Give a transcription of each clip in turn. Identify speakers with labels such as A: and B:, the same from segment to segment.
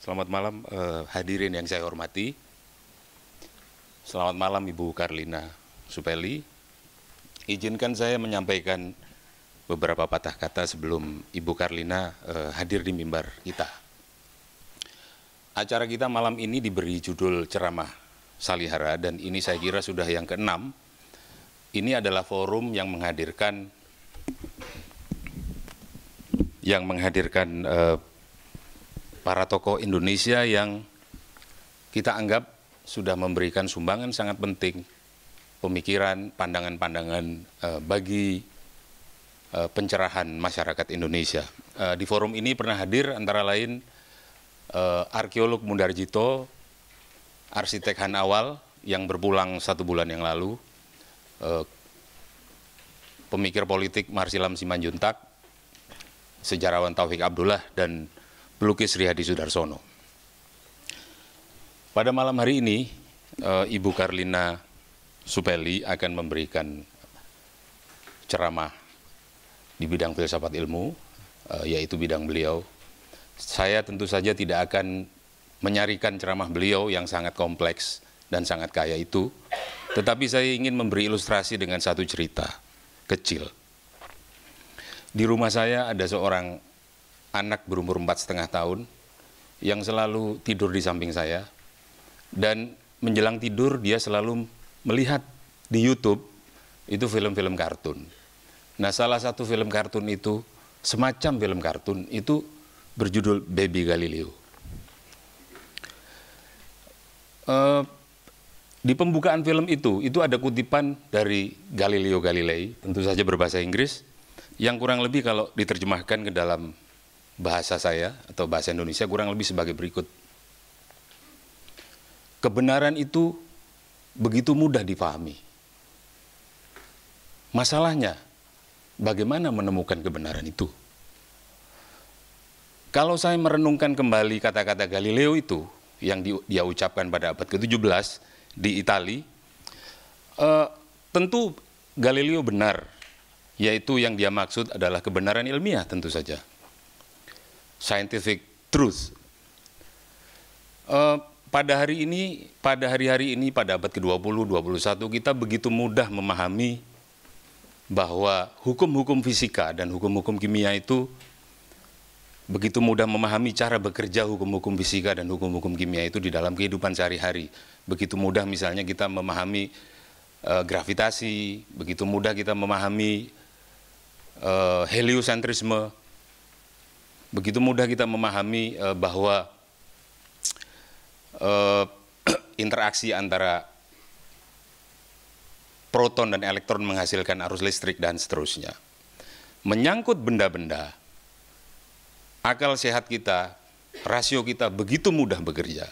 A: Selamat malam hadirin yang saya hormati. Selamat malam Ibu Karlina Supeli. Izinkan saya menyampaikan beberapa patah kata sebelum Ibu Karlina hadir di mimbar kita. Acara kita malam ini diberi judul ceramah Salihara dan ini saya kira sudah yang ke-6. Ini adalah forum yang menghadirkan para tokoh Indonesia yang kita anggap sudah memberikan sumbangan sangat penting, pemikiran, pandangan-pandangan bagi pencerahan masyarakat Indonesia. Di forum ini pernah hadir antara lain arkeolog Mundarjito, arsitek Han Awal yang berpulang 1 bulan yang lalu, pemikir politik Marsilam Simanjuntak, sejarawan Taufik Abdullah, dan pelukis Riyadi Sudarsono. Pada malam hari ini, Ibu Karlina Supeli akan memberikan ceramah di bidang filsafat ilmu, yaitu bidang beliau. Saya tentu saja tidak akan menyarikan ceramah beliau yang sangat kompleks dan sangat kaya itu, tetapi saya ingin memberi ilustrasi dengan satu cerita kecil. Di rumah saya ada seorang anak berumur 4,5 tahun yang selalu tidur di samping saya, dan menjelang tidur dia selalu melihat di YouTube itu film-film kartun. Nah, salah satu film kartun itu, semacam film kartun itu berjudul Baby Galileo. Di pembukaan film itu ada kutipan dari Galileo Galilei, tentu saja berbahasa Inggris, yang kurang lebih kalau diterjemahkan ke dalam bahasa saya atau bahasa Indonesia kurang lebih sebagai berikut. Kebenaran itu begitu mudah dipahami. Masalahnya, bagaimana menemukan kebenaran itu? Kalau saya merenungkan kembali kata-kata Galileo itu, yang dia ucapkan pada abad ke-17 di Italia, tentu Galileo benar, yaitu yang dia maksud adalah kebenaran ilmiah tentu saja. Scientific truth. Pada hari-hari ini, pada abad ke-20, 21, kita begitu mudah memahami bahwa hukum-hukum fisika dan hukum-hukum kimia itu begitu mudah memahami cara bekerja hukum-hukum fisika dan hukum-hukum kimia itu di dalam kehidupan sehari-hari. Begitu mudah misalnya kita memahami gravitasi, begitu mudah kita memahami heliosentrisme, begitu mudah kita memahami bahwa interaksi antara proton dan elektron menghasilkan arus listrik dan seterusnya. Menyangkut benda-benda, akal sehat kita, rasio kita begitu mudah bekerja.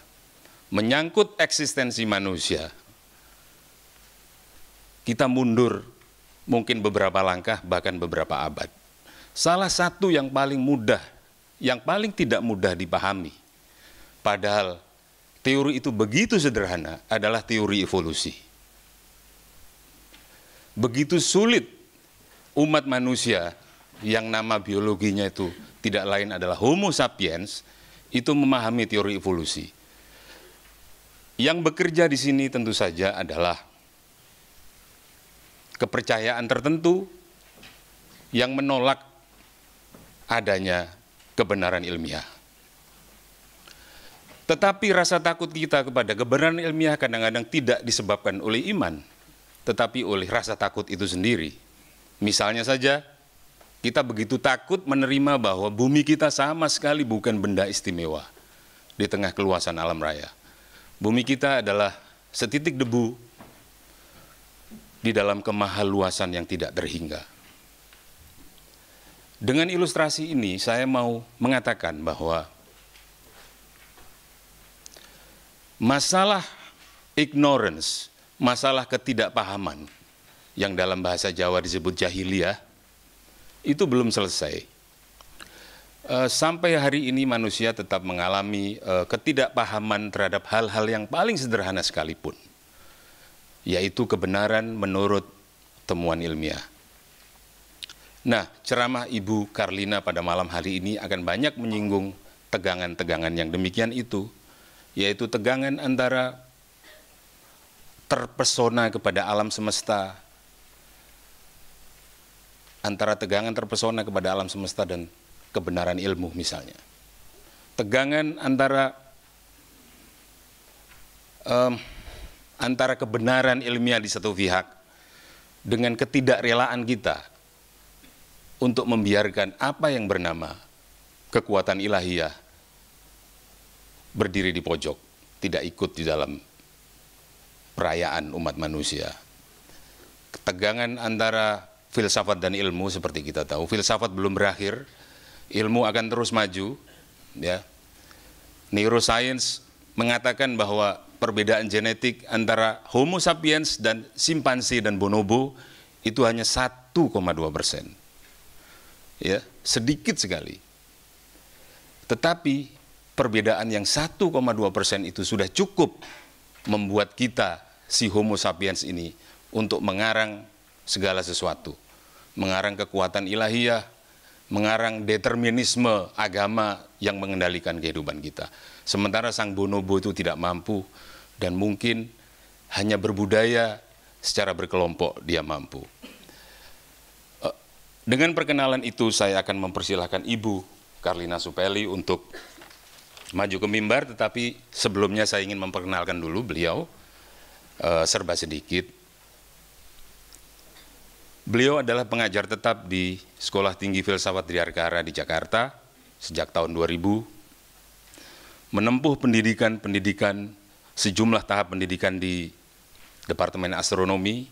A: Menyangkut eksistensi manusia, kita mundur mungkin beberapa langkah, bahkan beberapa abad. Salah satu yang paling mudah, yang paling tidak mudah dipahami, padahal teori itu begitu sederhana, adalah teori evolusi. Begitu sulit umat manusia yang nama biologinya itu tidak lain adalah Homo sapiens, itu memahami teori evolusi. Yang bekerja di sini tentu saja adalah kepercayaan tertentu yang menolak adanya kebenaran ilmiah. Tetapi rasa takut kita kepada kebenaran ilmiah kadang-kadang tidak disebabkan oleh iman, tetapi oleh rasa takut itu sendiri. Misalnya saja, kita begitu takut menerima bahwa bumi kita sama sekali bukan benda istimewa di tengah keluasan alam raya. Bumi kita adalah setitik debu di dalam kemahaluasan yang tidak terhingga. Dengan ilustrasi ini, saya mau mengatakan bahwa masalah ignorance, masalah ketidakpahaman, yang dalam bahasa Jawa disebut jahiliyah, itu belum selesai. Sampai hari ini manusia tetap mengalami ketidakpahaman terhadap hal-hal yang paling sederhana sekalipun, yaitu kebenaran menurut temuan ilmiah. Nah, ceramah Ibu Karlina pada malam hari ini akan banyak menyinggung tegangan-tegangan yang demikian itu, yaitu tegangan antara terpesona kepada alam semesta, antara tegangan terpesona kepada alam semesta dan kebenaran ilmu misalnya. Tegangan antara kebenaran ilmiah di satu pihak dengan ketidakrelaan kita untuk membiarkan apa yang bernama kekuatan ilahiyah berdiri di pojok, tidak ikut di dalam perayaan umat manusia. Ketegangan antara filsafat dan ilmu, seperti kita tahu, filsafat belum berakhir, ilmu akan terus maju. Ya. Neuroscience mengatakan bahwa perbedaan genetik antara Homo sapiens dan simpanse dan bonobo itu hanya 1,2%. Ya, sedikit sekali. Tetapi perbedaan yang 1,2% itu sudah cukup membuat kita, si Homo sapiens ini, untuk mengarang segala sesuatu. Mengarang kekuatan ilahiyah, mengarang determinisme agama yang mengendalikan kehidupan kita. Sementara sang bonobo itu tidak mampu dan mungkin hanya berbudaya secara berkelompok dia mampu. Dengan perkenalan itu saya akan mempersilahkan Ibu Carlina Supelly untuk maju ke mimbar, tetapi sebelumnya saya ingin memperkenalkan dulu beliau serba sedikit. Beliau adalah pengajar tetap di Sekolah Tinggi Filsafat Triarkara di Jakarta sejak tahun 2000, menempuh pendidikan sejumlah tahap pendidikan di Departemen Astronomi,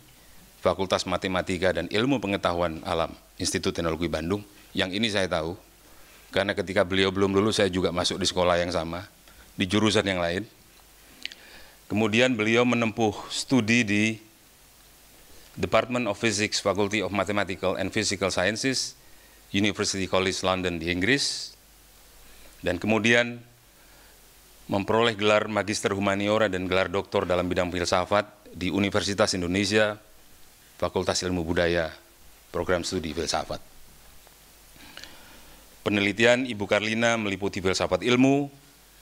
A: Fakultas Matematika dan Ilmu Pengetahuan Alam, Institut Teknologi Bandung. Yang ini saya tahu, karena ketika beliau belum lulus saya juga masuk di sekolah yang sama, di jurusan yang lain. Kemudian beliau menempuh studi di Department of Physics, Faculty of Mathematical and Physical Sciences, University College London di Inggris, dan kemudian memperoleh gelar Magister Humaniora dan gelar doktor dalam bidang filsafat di Universitas Indonesia, Fakultas Ilmu Budaya, Program Studi Filsafat. Penelitian Ibu Carlina meliputi filsafat ilmu,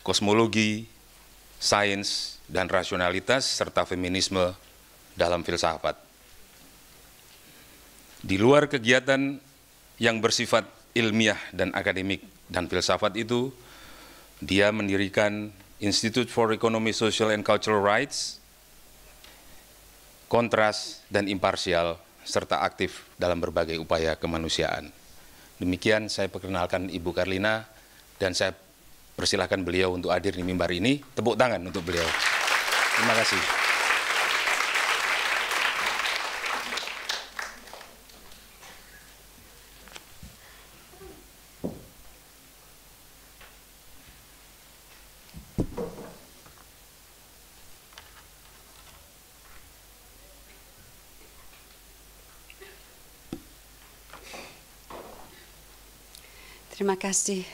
A: kosmologi, sains, dan rasionalitas, serta feminisme dalam filsafat. Di luar kegiatan yang bersifat ilmiah dan akademik dan filsafat itu, dia mendirikan Institute for Economy, Social and Cultural Rights, kontras dan imparsial, serta aktif dalam berbagai upaya kemanusiaan. Demikian saya perkenalkan Ibu Carlina, dan saya persilahkan beliau untuk hadir di mimbar ini. Tepuk tangan untuk beliau. Terima kasih.
B: Terima kasih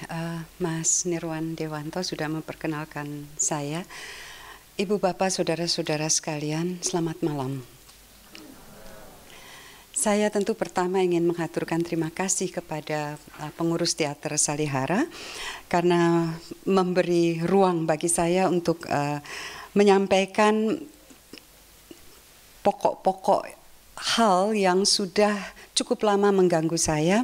B: Mas Nirwan Dewanto sudah memperkenalkan saya. Ibu Bapak, Saudara-saudara sekalian, selamat malam. Saya tentu pertama ingin mengaturkan terima kasih kepada pengurus Teater Salihara karena memberi ruang bagi saya untuk menyampaikan pokok-pokok hal yang sudah cukup lama mengganggu saya.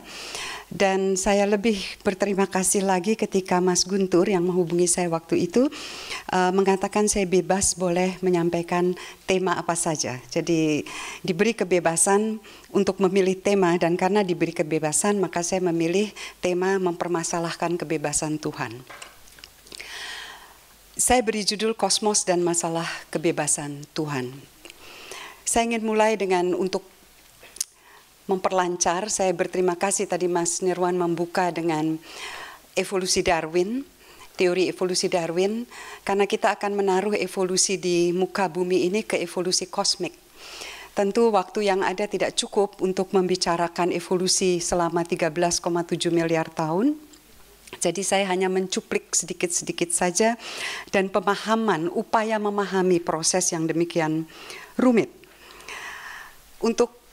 B: Dan saya lebih berterima kasih lagi ketika Mas Guntur yang menghubungi saya waktu itu mengatakan saya bebas boleh menyampaikan tema apa saja. Jadi diberi kebebasan untuk memilih tema, dan karena diberi kebebasan maka saya memilih tema mempermasalahkan kebebasan Tuhan. Saya beri judul Kosmos dan Masalah Kebebasan Tuhan. Saya ingin mulai dengan untuk memperlancar. Saya berterima kasih tadi Mas Nirwan membuka dengan evolusi Darwin, teori evolusi Darwin, karena kita akan menaruh evolusi di muka bumi ini ke evolusi kosmik. Tentu waktu yang ada tidak cukup untuk membicarakan evolusi selama 13,7 miliar tahun. Jadi saya hanya mencuplik sedikit-sedikit saja, dan pemahaman, upaya memahami proses yang demikian rumit. Untuk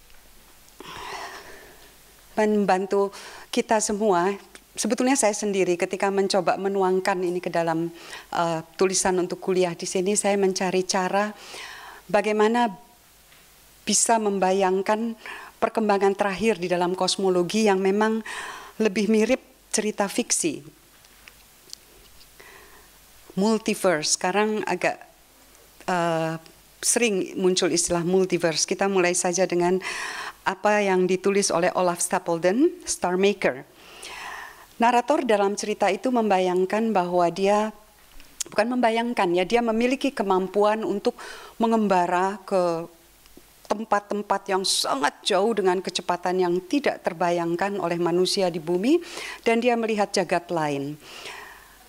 B: membantu kita semua, sebetulnya saya sendiri ketika mencoba menuangkan ini ke dalam tulisan untuk kuliah di sini, saya mencari cara bagaimana bisa membayangkan perkembangan terakhir di dalam kosmologi yang memang lebih mirip cerita fiksi. Multiverse, sekarang agak sering muncul istilah multiverse. Kita mulai saja dengan apa yang ditulis oleh Olaf Stapledon, Star Maker. Narator dalam cerita itu membayangkan bahwa dia, bukan membayangkan ya, dia memiliki kemampuan untuk mengembara ke tempat-tempat yang sangat jauh dengan kecepatan yang tidak terbayangkan oleh manusia di bumi, dan dia melihat jagat lain.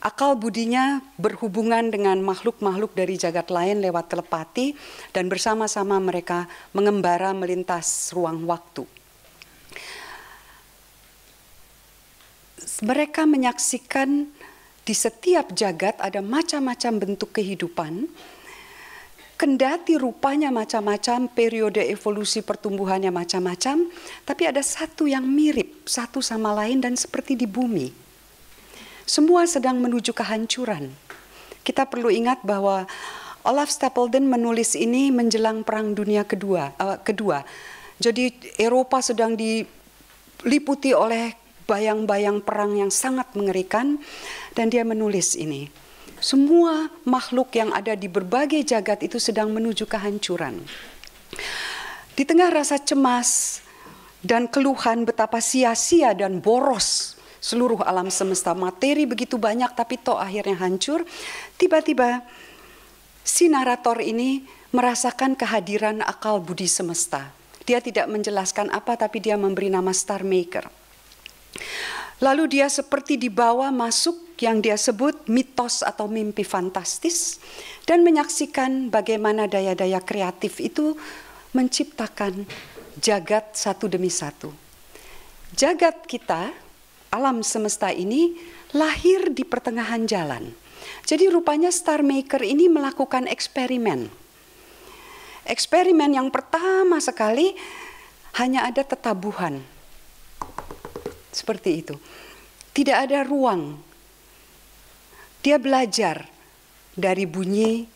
B: Akal budinya berhubungan dengan makhluk-makhluk dari jagat lain lewat telepati, dan bersama-sama mereka mengembara melintas ruang waktu. Mereka menyaksikan di setiap jagat ada macam-macam bentuk kehidupan, kendati rupanya macam-macam, periode evolusi pertumbuhannya macam-macam, tapi ada satu yang mirip satu sama lain dan seperti di bumi. Semua sedang menuju kehancuran. Kita perlu ingat bahwa Olaf Stapledon menulis ini menjelang Perang Dunia Kedua. Jadi Eropa sedang diliputi oleh bayang-bayang perang yang sangat mengerikan, dan dia menulis ini. Semua makhluk yang ada di berbagai jagat itu sedang menuju kehancuran. Di tengah rasa cemas dan keluhan betapa sia-sia dan boros seluruh alam semesta, materi begitu banyak tapi toh akhirnya hancur, tiba-tiba si narator ini merasakan kehadiran akal budi semesta. Dia tidak menjelaskan apa, tapi dia memberi nama Star Maker. Lalu dia seperti dibawa masuk yang dia sebut mitos atau mimpi fantastis, dan menyaksikan bagaimana daya-daya kreatif itu menciptakan jagat satu demi satu. Jagat kita, alam semesta ini lahir di pertengahan jalan. Jadi rupanya Star Maker ini melakukan eksperimen. Eksperimen yang pertama sekali hanya ada tetabuhan. Seperti itu. Tidak ada ruang. Dia belajar dari bunyi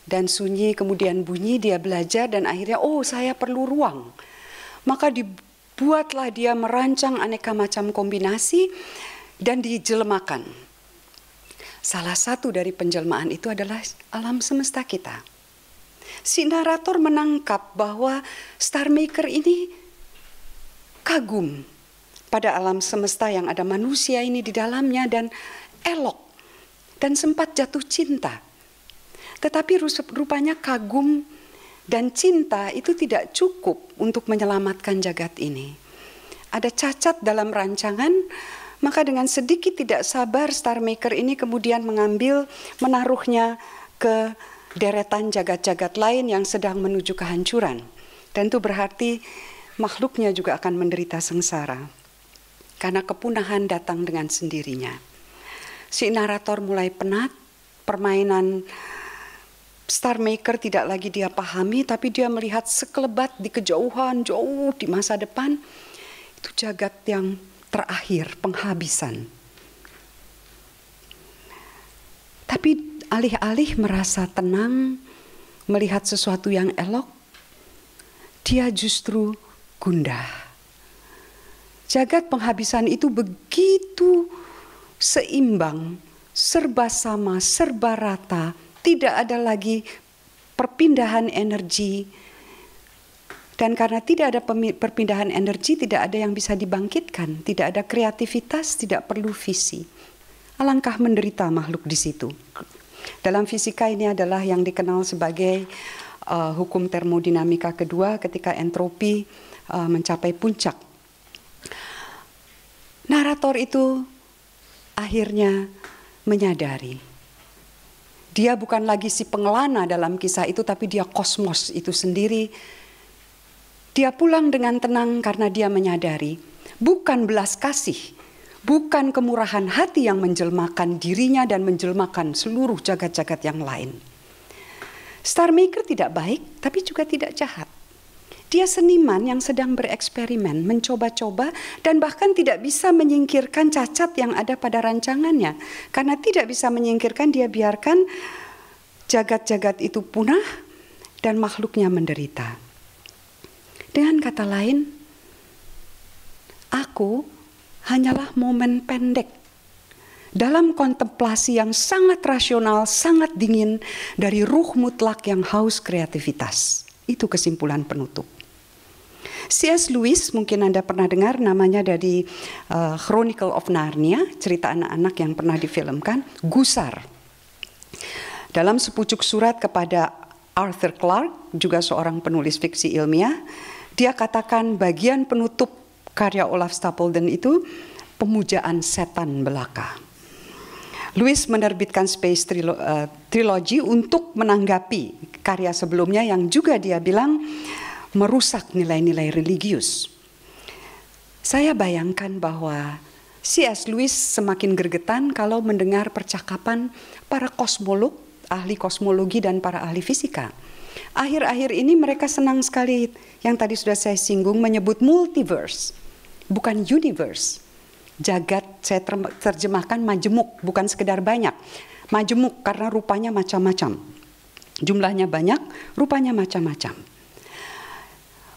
B: dan sunyi, kemudian bunyi, dia belajar dan akhirnya, oh saya perlu ruang. Maka dibuatlah dia merancang aneka macam kombinasi dan dijelmakan. Salah satu dari penjelmaan itu adalah alam semesta kita. Si narator menangkap bahwa Star Maker ini kagum pada alam semesta yang ada manusia ini di dalamnya dan elok dan sempat jatuh cinta. Tetapi rupanya kagum dan cinta itu tidak cukup untuk menyelamatkan jagat ini. Ada cacat dalam rancangan, maka dengan sedikit tidak sabar Star Maker ini kemudian menaruhnya ke deretan jagat-jagat lain yang sedang menuju kehancuran. Dan itu berarti makhluknya juga akan menderita sengsara. Karena kepunahan datang dengan sendirinya. Si narator mulai penat, permainan Star Maker tidak lagi dia pahami, tapi dia melihat sekelebat di kejauhan, jauh di masa depan, itu jagat yang terakhir, penghabisan. Tapi alih-alih merasa tenang, melihat sesuatu yang elok, dia justru gundah. Jagat penghabisan itu begitu seimbang, serba sama, serba rata, tidak ada lagi perpindahan energi. Dan karena tidak ada perpindahan energi, tidak ada yang bisa dibangkitkan, tidak ada kreativitas, tidak perlu visi. Alangkah menderita makhluk di situ. Dalam fisika ini adalah yang dikenal sebagai hukum termodinamika kedua ketika entropi mencapai puncak. Narator itu akhirnya menyadari. Dia bukan lagi si pengelana dalam kisah itu, tapi dia kosmos itu sendiri. Dia pulang dengan tenang karena dia menyadari. Bukan belas kasih, bukan kemurahan hati yang menjelmakan dirinya dan menjelmakan seluruh jagat-jagat yang lain. Star Maker tidak baik, tapi juga tidak jahat. Dia seniman yang sedang bereksperimen, mencoba-coba, dan bahkan tidak bisa menyingkirkan cacat yang ada pada rancangannya. Karena tidak bisa menyingkirkan, dia biarkan jagat-jagat itu punah dan makhluknya menderita. Dengan kata lain, aku hanyalah momen pendek dalam kontemplasi yang sangat rasional, sangat dingin dari ruh mutlak yang haus kreativitas. Itu kesimpulan penutup. C.S. Lewis, mungkin Anda pernah dengar namanya dari Chronicle of Narnia, cerita anak-anak yang pernah difilmkan, gusar. Dalam sepucuk surat kepada Arthur Clarke, juga seorang penulis fiksi ilmiah, dia katakan bagian penutup karya Olaf Stapledon itu pemujaan setan belaka. Lewis menerbitkan Space Trilogy untuk menanggapi karya sebelumnya yang juga dia bilang merusak nilai-nilai religius. Saya bayangkan bahwa C.S. Lewis semakin gregetan kalau mendengar percakapan para kosmolog, ahli kosmologi dan para ahli fisika. Akhir-akhir ini mereka senang sekali, yang tadi sudah saya singgung, menyebut multiverse, bukan universe. Jagat saya terjemahkan majemuk, bukan sekedar banyak. Majemuk karena rupanya macam-macam. Jumlahnya banyak, rupanya macam-macam.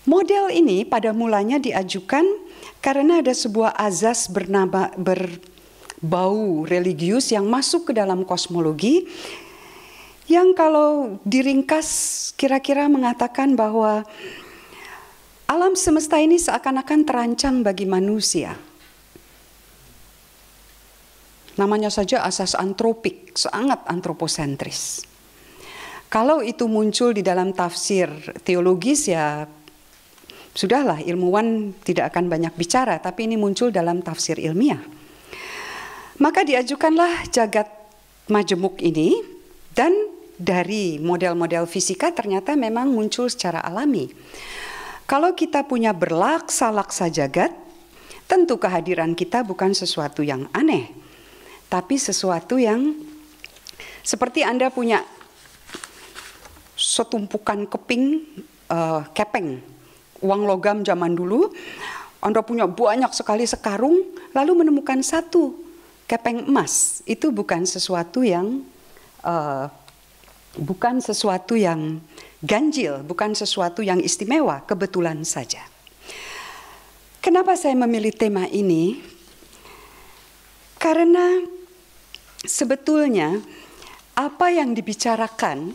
B: Model ini pada mulanya diajukan karena ada sebuah azas berbau religius yang masuk ke dalam kosmologi, yang kalau diringkas kira-kira mengatakan bahwa alam semesta ini seakan-akan terancam bagi manusia. Namanya saja asas antropik, sangat antroposentris. Kalau itu muncul di dalam tafsir teologis, ya sudahlah, ilmuwan tidak akan banyak bicara, tapi ini muncul dalam tafsir ilmiah. Maka diajukanlah jagat majemuk ini, dan dari model-model fisika ternyata memang muncul secara alami. Kalau kita punya berlaksa-laksa jagat, tentu kehadiran kita bukan sesuatu yang aneh, tapi sesuatu yang seperti Anda punya setumpukan kepeng, uang logam zaman dulu, Anda punya banyak sekali sekarung, lalu menemukan satu kepeng emas. Itu bukan sesuatu yang ganjil, bukan sesuatu yang istimewa, kebetulan saja. Kenapa saya memilih tema ini? Karena sebetulnya apa yang dibicarakan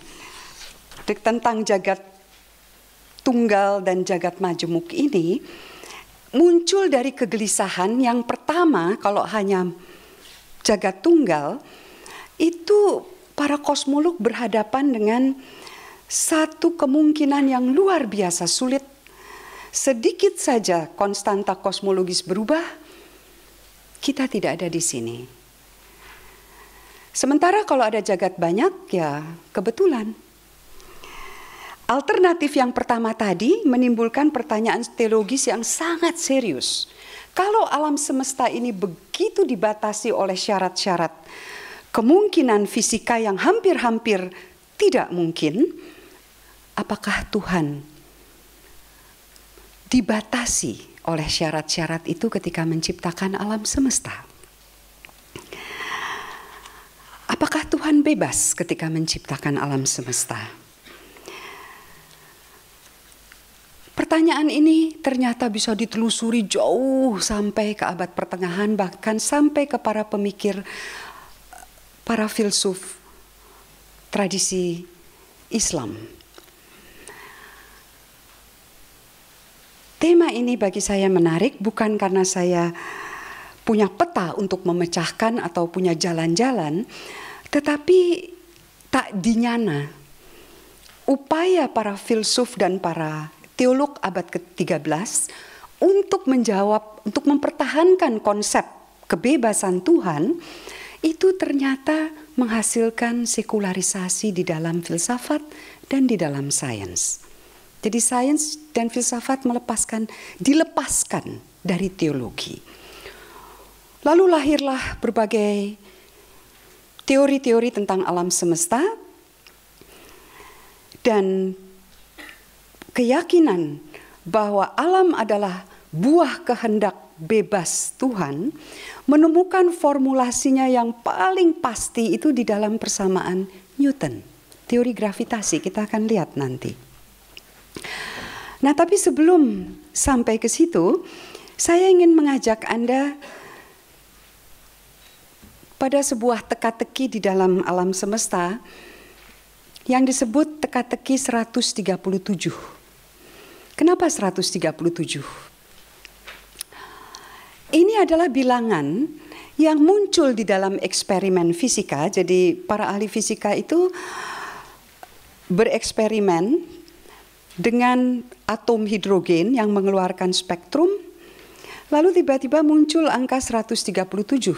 B: tentang jagat tunggal dan jagat majemuk ini muncul dari kegelisahan. Yang pertama, kalau hanya jagat tunggal, itu para kosmolog berhadapan dengan satu kemungkinan yang luar biasa sulit. Sedikit saja konstanta kosmologis berubah, kita tidak ada di sini. Sementara kalau ada jagat banyak, ya kebetulan. Alternatif yang pertama tadi menimbulkan pertanyaan teologis yang sangat serius. Kalau alam semesta ini begitu dibatasi oleh syarat-syarat kemungkinan fisika yang hampir-hampir tidak mungkin, apakah Tuhan dibatasi oleh syarat-syarat itu ketika menciptakan alam semesta? Apakah Tuhan bebas ketika menciptakan alam semesta? Pertanyaan ini ternyata bisa ditelusuri jauh sampai ke abad pertengahan, bahkan sampai ke para pemikir, para filsuf tradisi Islam. Tema ini bagi saya menarik bukan karena saya punya peta untuk memecahkan atau punya jalan-jalan, tetapi tak dinyana upaya para filsuf dan para teolog abad ke-13 untuk menjawab, untuk mempertahankan konsep kebebasan Tuhan, itu ternyata menghasilkan sekularisasi di dalam filsafat dan di dalam sains. Jadi sains dan filsafat dilepaskan dari teologi. Lalu lahirlah berbagai teori-teori tentang alam semesta, dan keyakinan bahwa alam adalah buah kehendak bebas Tuhan, menemukan formulasinya yang paling pasti itu di dalam persamaan Newton, teori gravitasi. Kita akan lihat nanti. Nah, tapi sebelum sampai ke situ, saya ingin mengajak Anda pada sebuah teka-teki di dalam alam semesta yang disebut teka-teki 137. Kenapa 137? Ini adalah bilangan yang muncul di dalam eksperimen fisika. Jadi para ahli fisika itu bereksperimen dengan atom hidrogen yang mengeluarkan spektrum, lalu tiba-tiba muncul angka 137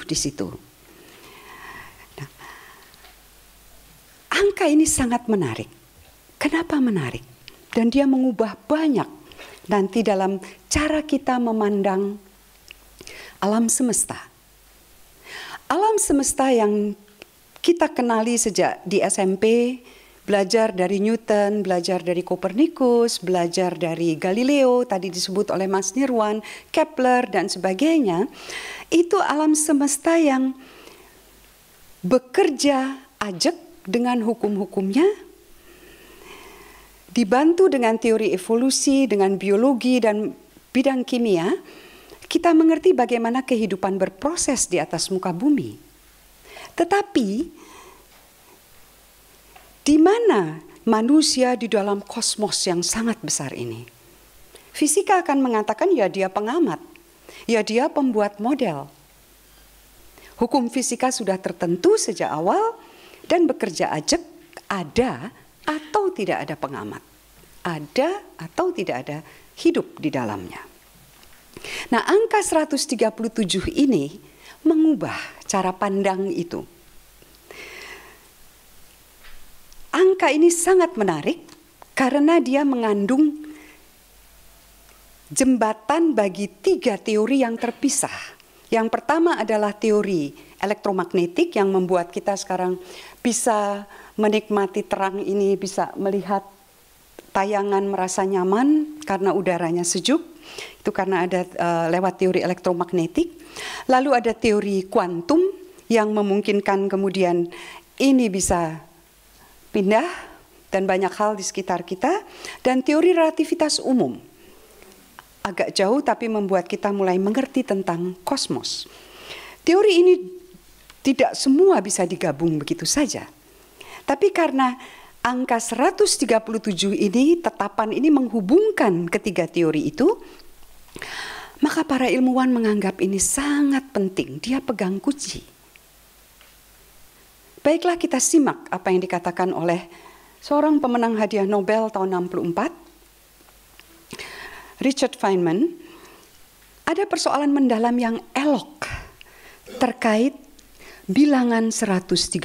B: di situ. Nah, angka ini sangat menarik. Kenapa menarik? Dan dia mengubah banyak nanti dalam cara kita memandang alam semesta. Alam semesta yang kita kenali sejak di SMP, belajar dari Newton, belajar dari Kopernikus, belajar dari Galileo, tadi disebut oleh Mas Nirwan, Kepler, dan sebagainya. Itu alam semesta yang bekerja ajak dengan hukum-hukumnya, dibantu dengan teori evolusi, dengan biologi dan bidang kimia, kita mengerti bagaimana kehidupan berproses di atas muka bumi. Tetapi, di mana manusia di dalam kosmos yang sangat besar ini? Fisika akan mengatakan ya dia pengamat, ya dia pembuat model. Hukum fisika sudah tertentu sejak awal dan bekerja ajak, ada atau tidak ada pengamat. Ada atau tidak ada hidup di dalamnya. Nah, angka 137 ini mengubah cara pandang itu. Angka ini sangat menarik karena dia mengandung jembatan bagi 3 teori yang terpisah. Yang pertama adalah teori elektromagnetik yang membuat kita sekarang bisa menikmati terang ini, bisa melihat tayangan merasa nyaman karena udaranya sejuk. Itu karena ada lewat teori elektromagnetik. Lalu ada teori kuantum yang memungkinkan kemudian ini bisa pindah dan banyak hal di sekitar kita. Dan teori relativitas umum. Agak jauh tapi membuat kita mulai mengerti tentang kosmos. Teori ini tidak semua bisa digabung begitu saja. Tapi karena angka 137 ini, tetapan ini menghubungkan ketiga teori itu, maka para ilmuwan menganggap ini sangat penting. Dia pegang kunci. Baiklah, kita simak apa yang dikatakan oleh seorang pemenang hadiah Nobel tahun 64, Richard Feynman. Ada persoalan mendalam yang elok terkait bilangan 137.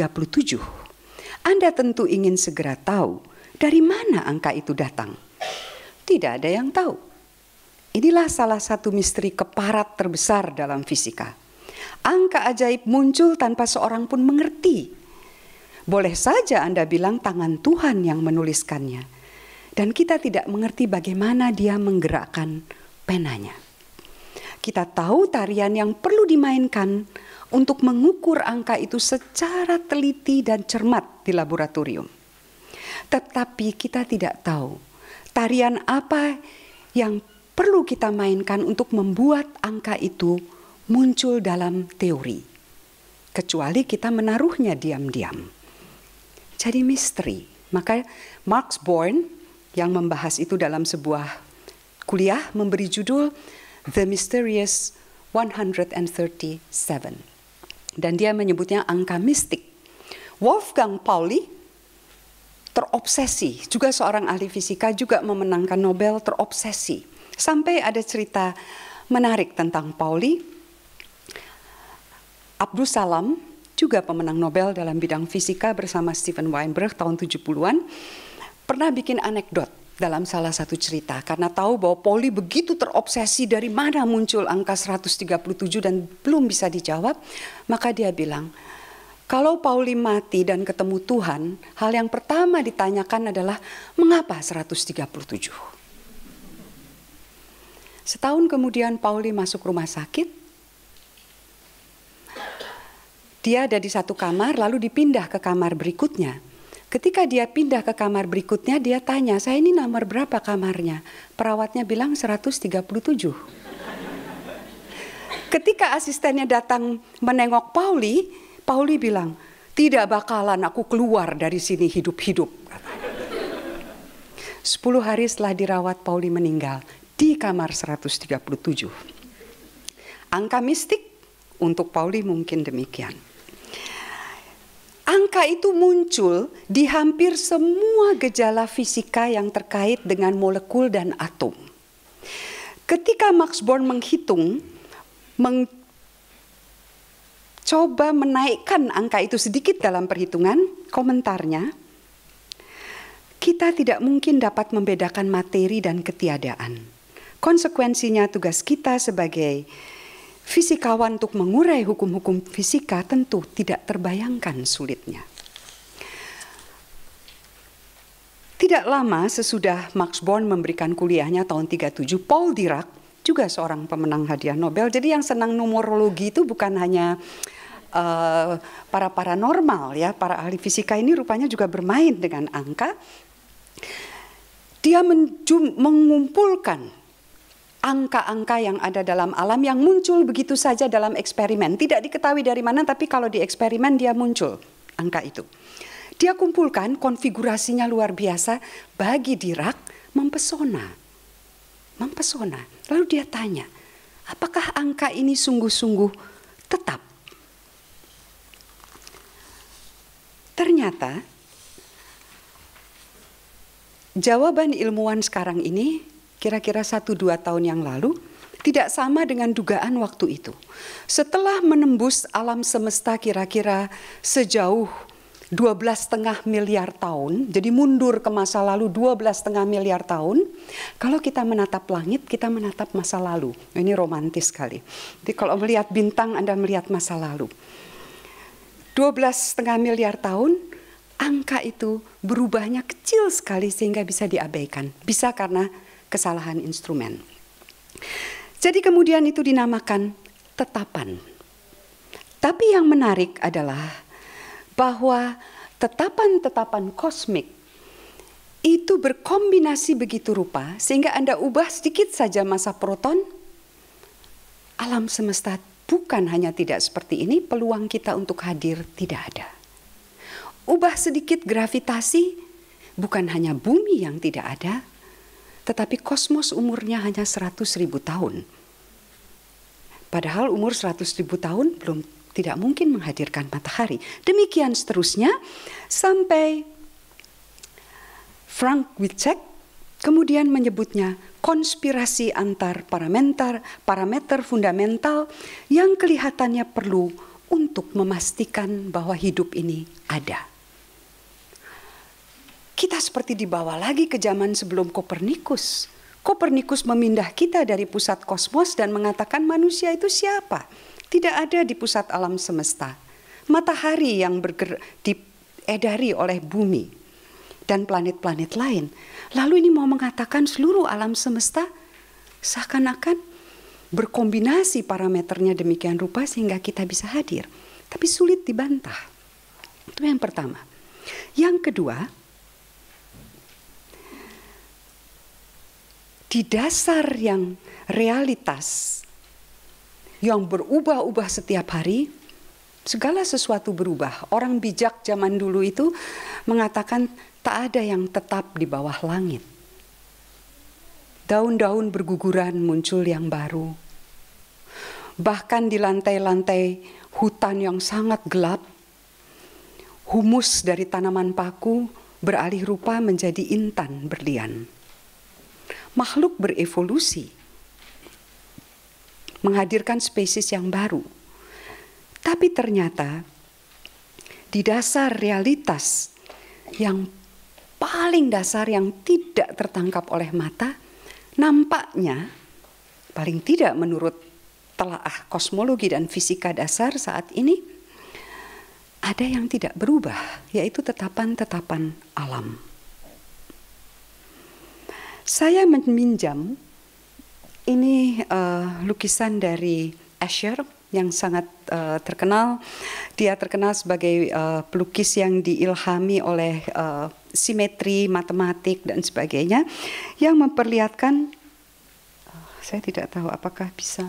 B: Anda tentu ingin segera tahu dari mana angka itu datang. Tidak ada yang tahu. Inilah salah satu misteri keparat terbesar dalam fisika. Angka ajaib muncul tanpa seorang pun mengerti. Boleh saja Anda bilang tangan Tuhan yang menuliskannya. Dan kita tidak mengerti bagaimana dia menggerakkan penanya. Kita tahu tarian yang perlu dimainkan untuk mengukur angka itu secara teliti dan cermat di laboratorium. Tetapi kita tidak tahu tarian apa yang perlu kita mainkan untuk membuat angka itu muncul dalam teori. Kecuali kita menaruhnya diam-diam. Jadi misteri. Maka Max Born yang membahas itu dalam sebuah kuliah memberi judul The Mysterious 137. Dan dia menyebutnya angka mistik. Wolfgang Pauli terobsesi, juga seorang ahli fisika, juga memenangkan Nobel, terobsesi. Sampai ada cerita menarik tentang Pauli. Abdus Salam, juga pemenang Nobel dalam bidang fisika bersama Steven Weinberg tahun 70-an, pernah bikin anekdot dalam salah satu cerita. Karena tahu bahwa Pauli begitu terobsesi dari mana muncul angka 137 dan belum bisa dijawab, maka dia bilang, kalau Pauli mati dan ketemu Tuhan, hal yang pertama ditanyakan adalah, mengapa 137? Setahun kemudian Pauli masuk rumah sakit. Dia ada di satu kamar, lalu dipindah ke kamar berikutnya. Ketika dia pindah ke kamar berikutnya, dia tanya, saya ini nomor berapa kamarnya? Perawatnya bilang 137. Ketika asistennya datang menengok Pauli, Pauli bilang, tidak bakalan aku keluar dari sini hidup-hidup. 10 hari setelah dirawat, Pauli meninggal di kamar 137. Angka mistik untuk Pauli mungkin demikian. Angka itu muncul di hampir semua gejala fisika yang terkait dengan molekul dan atom. Ketika Max Born menghitung, mencoba menaikkan angka itu sedikit dalam perhitungan, komentarnya, kita tidak mungkin dapat membedakan materi dan ketiadaan. Konsekuensinya tugas kita sebagai fisikawan untuk mengurai hukum-hukum fisika tentu tidak terbayangkan sulitnya. Tidak lama sesudah Max Born memberikan kuliahnya tahun 37, Paul Dirac, juga seorang pemenang hadiah Nobel. Jadi yang senang numerologi itu bukan hanya para paranormal ya, para ahli fisika ini rupanya juga bermain dengan angka. Dia mengumpulkan angka-angka yang ada dalam alam yang muncul begitu saja dalam eksperimen. Tidak diketahui dari mana, tapi kalau di eksperimen dia muncul angka itu. Dia kumpulkan, konfigurasinya luar biasa, bagi Dirac mempesona. Mempesona. Lalu dia tanya, apakah angka ini sungguh-sungguh tetap? Ternyata, jawaban ilmuwan sekarang ini kira-kira 1-2 tahun yang lalu tidak sama dengan dugaan waktu itu. Setelah menembus alam semesta kira-kira sejauh 12,5 miliar tahun, jadi mundur ke masa lalu 12,5 miliar tahun, kalau kita menatap langit, kita menatap masa lalu. Ini romantis sekali. Jadi kalau melihat bintang, Anda melihat masa lalu. 12,5 miliar tahun, angka itu berubahnya kecil sekali sehingga bisa diabaikan. Bisa karena kesalahan instrumen. Jadi kemudian itu dinamakan tetapan. Tapi yang menarik adalah bahwa tetapan-tetapan kosmik itu berkombinasi begitu rupa sehingga Anda ubah sedikit saja massa proton, alam semesta bukan hanya tidak seperti ini, peluang kita untuk hadir tidak ada. Ubah sedikit gravitasi, bukan hanya bumi yang tidak ada, tetapi kosmos umurnya hanya 100.000 tahun. Padahal umur 100.000 tahun tidak mungkin menghadirkan matahari. Demikian seterusnya sampai Frank Wilczek kemudian menyebutnya konspirasi antar parameter fundamental yang kelihatannya perlu untuk memastikan bahwa hidup ini ada. Kita seperti dibawa lagi ke zaman sebelum Kopernikus. Kopernikus memindah kita dari pusat kosmos dan mengatakan manusia itu siapa? Tidak ada di pusat alam semesta. Matahari yang diedari oleh bumi dan planet-planet lain. Lalu ini mau mengatakan seluruh alam semesta seakan-akan berkombinasi parameternya demikian rupa sehingga kita bisa hadir. Tapi sulit dibantah. Itu yang pertama. Yang kedua, di dasar yang realitas yang berubah-ubah setiap hari, segala sesuatu berubah. Orang bijak zaman dulu itu mengatakan tak ada yang tetap di bawah langit. Daun-daun berguguran, muncul yang baru. Bahkan di lantai-lantai hutan yang sangat gelap, humus dari tanaman paku beralih rupa menjadi intan berlian. Makhluk berevolusi, menghadirkan spesies yang baru. Tapi ternyata di dasar realitas yang paling dasar yang tidak tertangkap oleh mata, nampaknya paling tidak menurut telaah kosmologi dan fisika dasar saat ini ada yang tidak berubah, yaitu tetapan-tetapan alam. Saya meminjam ini ini lukisan dari Escher yang sangat terkenal. Dia terkenal sebagai pelukis yang diilhami oleh simetri, matematik, dan sebagainya, yang memperlihatkan, saya tidak tahu apakah bisa,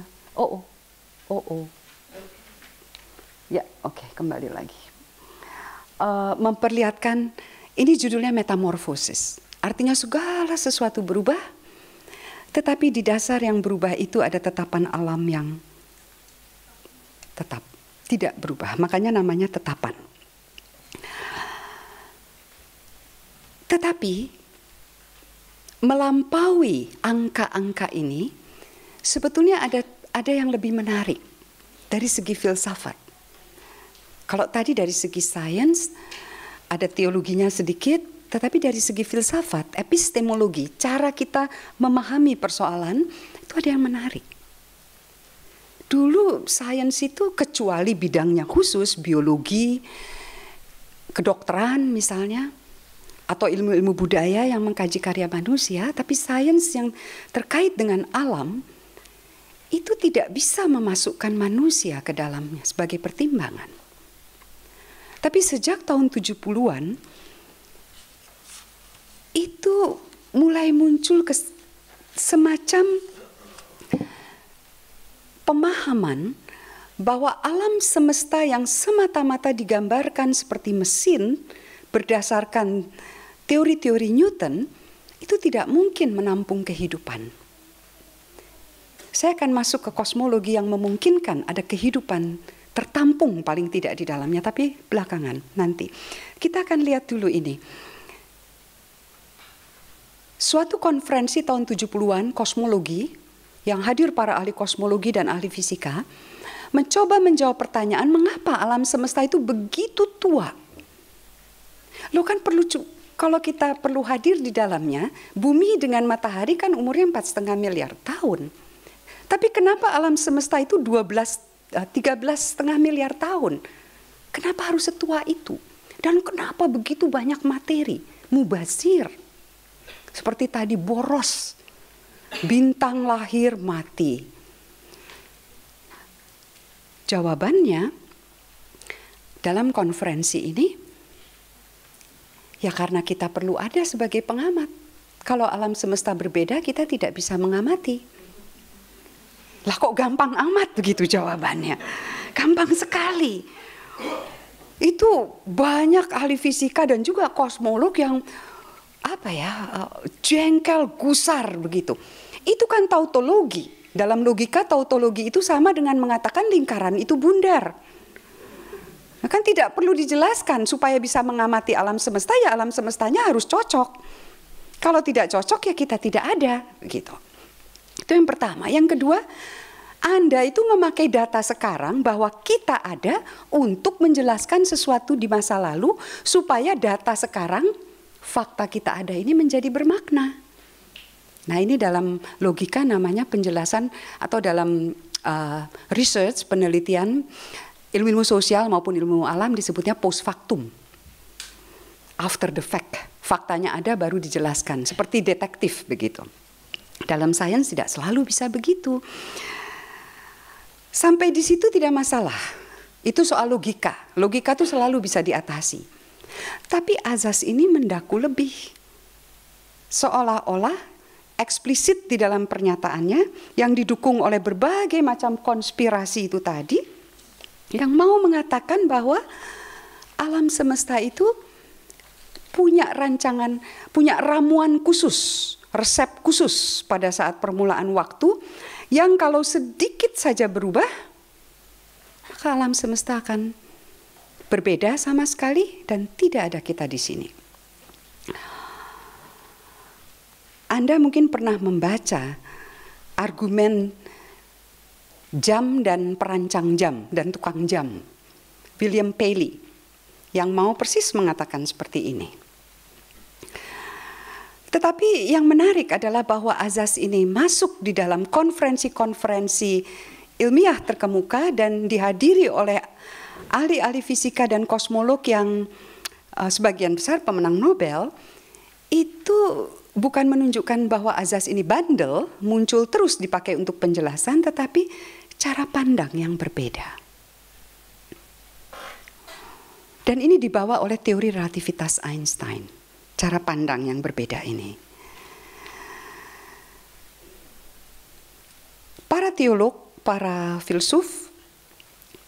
B: ya, oke, kembali lagi. Memperlihatkan, ini judulnya metamorfosis, artinya segala sesuatu berubah, tetapi di dasar yang berubah itu ada tetapan alam yang tetap, tidak berubah. Makanya namanya tetapan. Tetapi melampaui angka-angka ini, sebetulnya ada yang lebih menarik dari segi filsafat. Kalau tadi dari segi sains, ada teologinya sedikit, tetapi dari segi filsafat, epistemologi, cara kita memahami persoalan, itu ada yang menarik. Dulu sains itu kecuali bidangnya khusus, biologi, kedokteran misalnya, atau ilmu-ilmu budaya yang mengkaji karya manusia, tapi sains yang terkait dengan alam, itu tidak bisa memasukkan manusia ke dalamnya sebagai pertimbangan. Tapi sejak tahun 70-an, itu mulai muncul semacam pemahaman bahwa alam semesta yang semata-mata digambarkan seperti mesin berdasarkan teori-teori Newton itu tidak mungkin menampung kehidupan. Saya akan masuk ke kosmologi yang memungkinkan ada kehidupan tertampung paling tidak di dalamnya, tapi belakangan nanti. Kita akan lihat dulu ini. Suatu konferensi tahun 70-an kosmologi, yang hadir para ahli kosmologi dan ahli fisika, mencoba menjawab pertanyaan mengapa alam semesta itu begitu tua. Loh kan kalau kita perlu hadir di dalamnya, bumi dengan matahari kan umurnya 4,5 miliar tahun. Tapi kenapa alam semesta itu 13,5 miliar tahun? Kenapa harus setua itu? Dan kenapa begitu banyak materi? Mubazir. Seperti tadi boros. Bintang lahir mati. Jawabannya dalam konferensi ini, ya karena kita perlu ada sebagai pengamat. Kalau alam semesta berbeda, kita tidak bisa mengamati. Lah kok gampang amat begitu jawabannya? Gampang sekali. Itu banyak ahli fisika dan juga kosmolog yang jengkel, gusar begitu. Itu kan tautologi. Dalam logika tautologi itu sama dengan mengatakan lingkaran itu bundar. Nah, kan tidak perlu dijelaskan supaya bisa mengamati alam semesta, ya alam semestanya harus cocok. Kalau tidak cocok ya kita tidak ada, gitu. Itu yang pertama. Yang kedua, Anda itu memakai data sekarang bahwa kita ada untuk menjelaskan sesuatu di masa lalu supaya data sekarang, fakta kita ada ini menjadi bermakna. Nah, ini dalam logika namanya penjelasan, atau dalam research, penelitian, ilmu sosial maupun ilmu alam disebutnya post factum. After the fact. Faktanya ada baru dijelaskan. Seperti detektif begitu. Dalam sains tidak selalu bisa begitu. Sampai di situ tidak masalah. Itu soal logika. Logika itu selalu bisa diatasi. Tapi azas ini mendaku lebih. Seolah-olah eksplisit di dalam pernyataannya yang didukung oleh berbagai macam konspirasi itu tadi, yang mau mengatakan bahwa alam semesta itu punya rancangan, punya ramuan khusus, resep khusus pada saat permulaan waktu, yang kalau sedikit saja berubah, maka alam semesta akan berbeda sama sekali dan tidak ada kita di sini. Anda mungkin pernah membaca argumen jam dan perancang jam dan tukang jam, William Paley, yang mau persis mengatakan seperti ini. Tetapi yang menarik adalah bahwa azas ini masuk di dalam konferensi-konferensi ilmiah terkemuka dan dihadiri oleh ahli-ahli fisika dan kosmolog yang sebagian besar pemenang Nobel. Itu bukan menunjukkan bahwa azas ini bandel, muncul terus dipakai untuk penjelasan, tetapi cara pandang yang berbeda. Dan ini dibawa oleh teori relativitas Einstein, cara pandang yang berbeda ini. Para teolog, para filsuf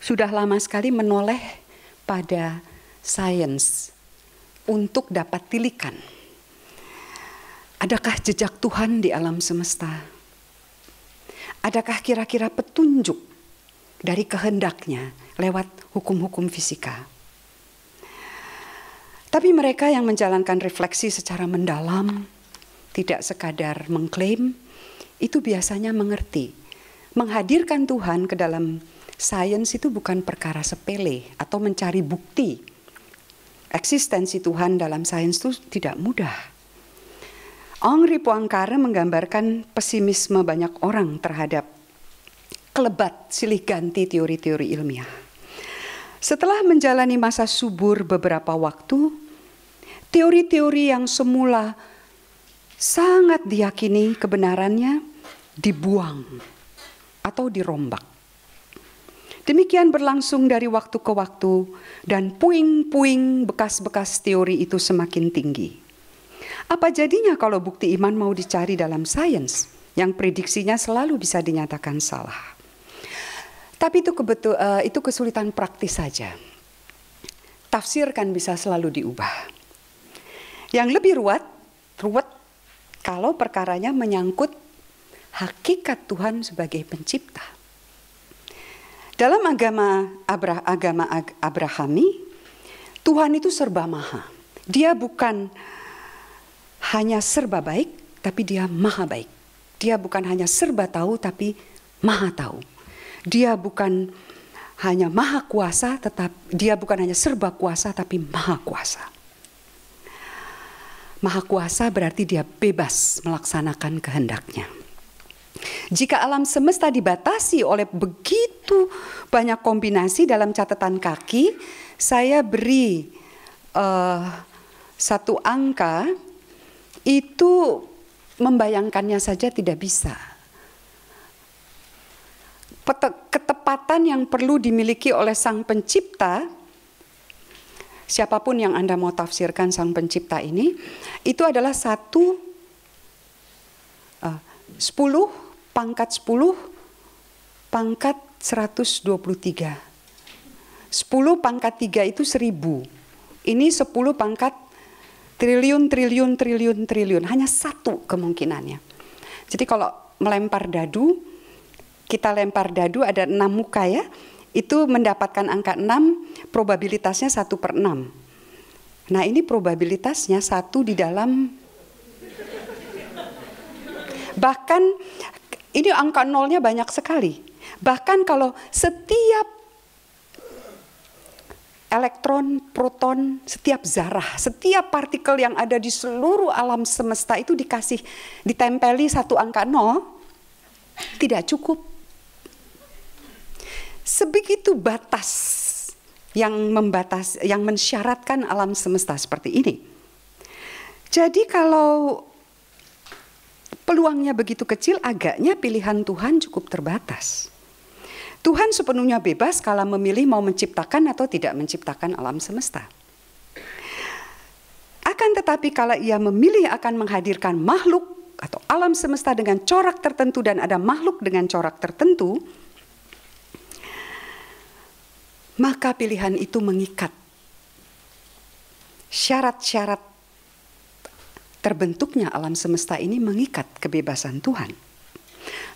B: sudah lama sekali menoleh pada sains untuk dapat tilikan. Adakah jejak Tuhan di alam semesta? Adakah kira-kira petunjuk dari kehendaknya lewat hukum-hukum fisika? Tapi mereka yang menjalankan refleksi secara mendalam, tidak sekadar mengklaim, itu biasanya mengerti. Menghadirkan Tuhan ke dalam sains itu bukan perkara sepele atau mencari bukti. Eksistensi Tuhan dalam sains itu tidak mudah. Henri Poincaré menggambarkan pesimisme banyak orang terhadap kelebat silih ganti teori-teori ilmiah. Setelah menjalani masa subur beberapa waktu, teori-teori yang semula sangat diyakini kebenarannya dibuang atau dirombak. Demikian berlangsung dari waktu ke waktu dan puing-puing bekas-bekas teori itu semakin tinggi. Apa jadinya kalau bukti iman mau dicari dalam sains yang prediksinya selalu bisa dinyatakan salah? Tapi itu kesulitan praktis saja. Tafsir kan bisa selalu diubah. Yang lebih ruwet kalau perkaranya menyangkut hakikat Tuhan sebagai pencipta. Dalam agama Abrahami, Tuhan itu serba maha. Dia bukan hanya serba baik, tapi dia maha baik. Dia bukan hanya serba tahu, tapi maha tahu. Dia bukan hanya maha kuasa, dia bukan hanya serba kuasa, tapi maha kuasa. Maha kuasa berarti dia bebas melaksanakan kehendaknya. Jika alam semesta dibatasi oleh begitu banyak kombinasi dalam catatan kaki, saya beri satu angka, itu membayangkannya saja tidak bisa. Ketepatan yang perlu dimiliki oleh Sang Pencipta, siapapun yang Anda mau tafsirkan Sang Pencipta ini, itu adalah 10 pangkat 10 pangkat 123. 10 pangkat 3 itu 1000. Ini 10 pangkat triliun. Hanya satu kemungkinannya. Jadi kalau melempar dadu, kita lempar dadu ada 6 muka ya. Itu mendapatkan angka 6, probabilitasnya 1/6. Nah ini probabilitasnya 1 di dalam. Bahkan ini angka nolnya banyak sekali. Bahkan kalau setiap elektron, proton, setiap zarah, setiap partikel yang ada di seluruh alam semesta itu ditempeli 1 angka 0, tidak cukup. Sebegitu batas yang mensyaratkan alam semesta seperti ini. Jadi kalau peluangnya begitu kecil, agaknya pilihan Tuhan cukup terbatas. Tuhan sepenuhnya bebas kalau memilih mau menciptakan atau tidak menciptakan alam semesta. Akan tetapi kalau ia memilih akan menghadirkan makhluk atau alam semesta dengan corak tertentu dan ada makhluk dengan corak tertentu, maka pilihan itu mengikat. Syarat-syarat terbentuknya alam semesta ini mengikat kebebasan Tuhan.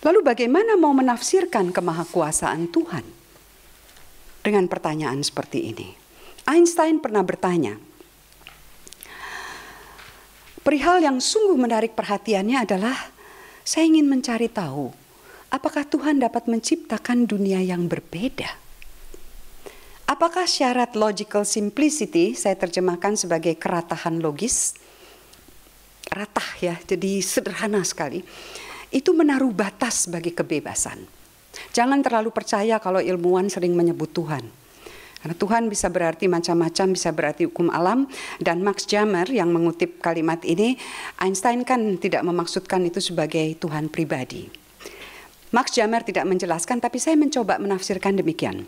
B: Lalu bagaimana mau menafsirkan kemahakuasaan Tuhan? Dengan pertanyaan seperti ini. Einstein pernah bertanya, perihal yang sungguh menarik perhatiannya adalah, saya ingin mencari tahu, apakah Tuhan dapat menciptakan dunia yang berbeda? Apakah syarat logical simplicity, saya terjemahkan sebagai keratahan logis, ratah ya, jadi sederhana sekali, itu menaruh batas bagi kebebasan. Jangan terlalu percaya kalau ilmuwan sering menyebut Tuhan. Karena Tuhan bisa berarti macam-macam, bisa berarti hukum alam. Dan Max Jammer yang mengutip kalimat ini, Einstein kan tidak memaksudkan itu sebagai Tuhan pribadi. Max Jammer tidak menjelaskan, tapi saya mencoba menafsirkan demikian.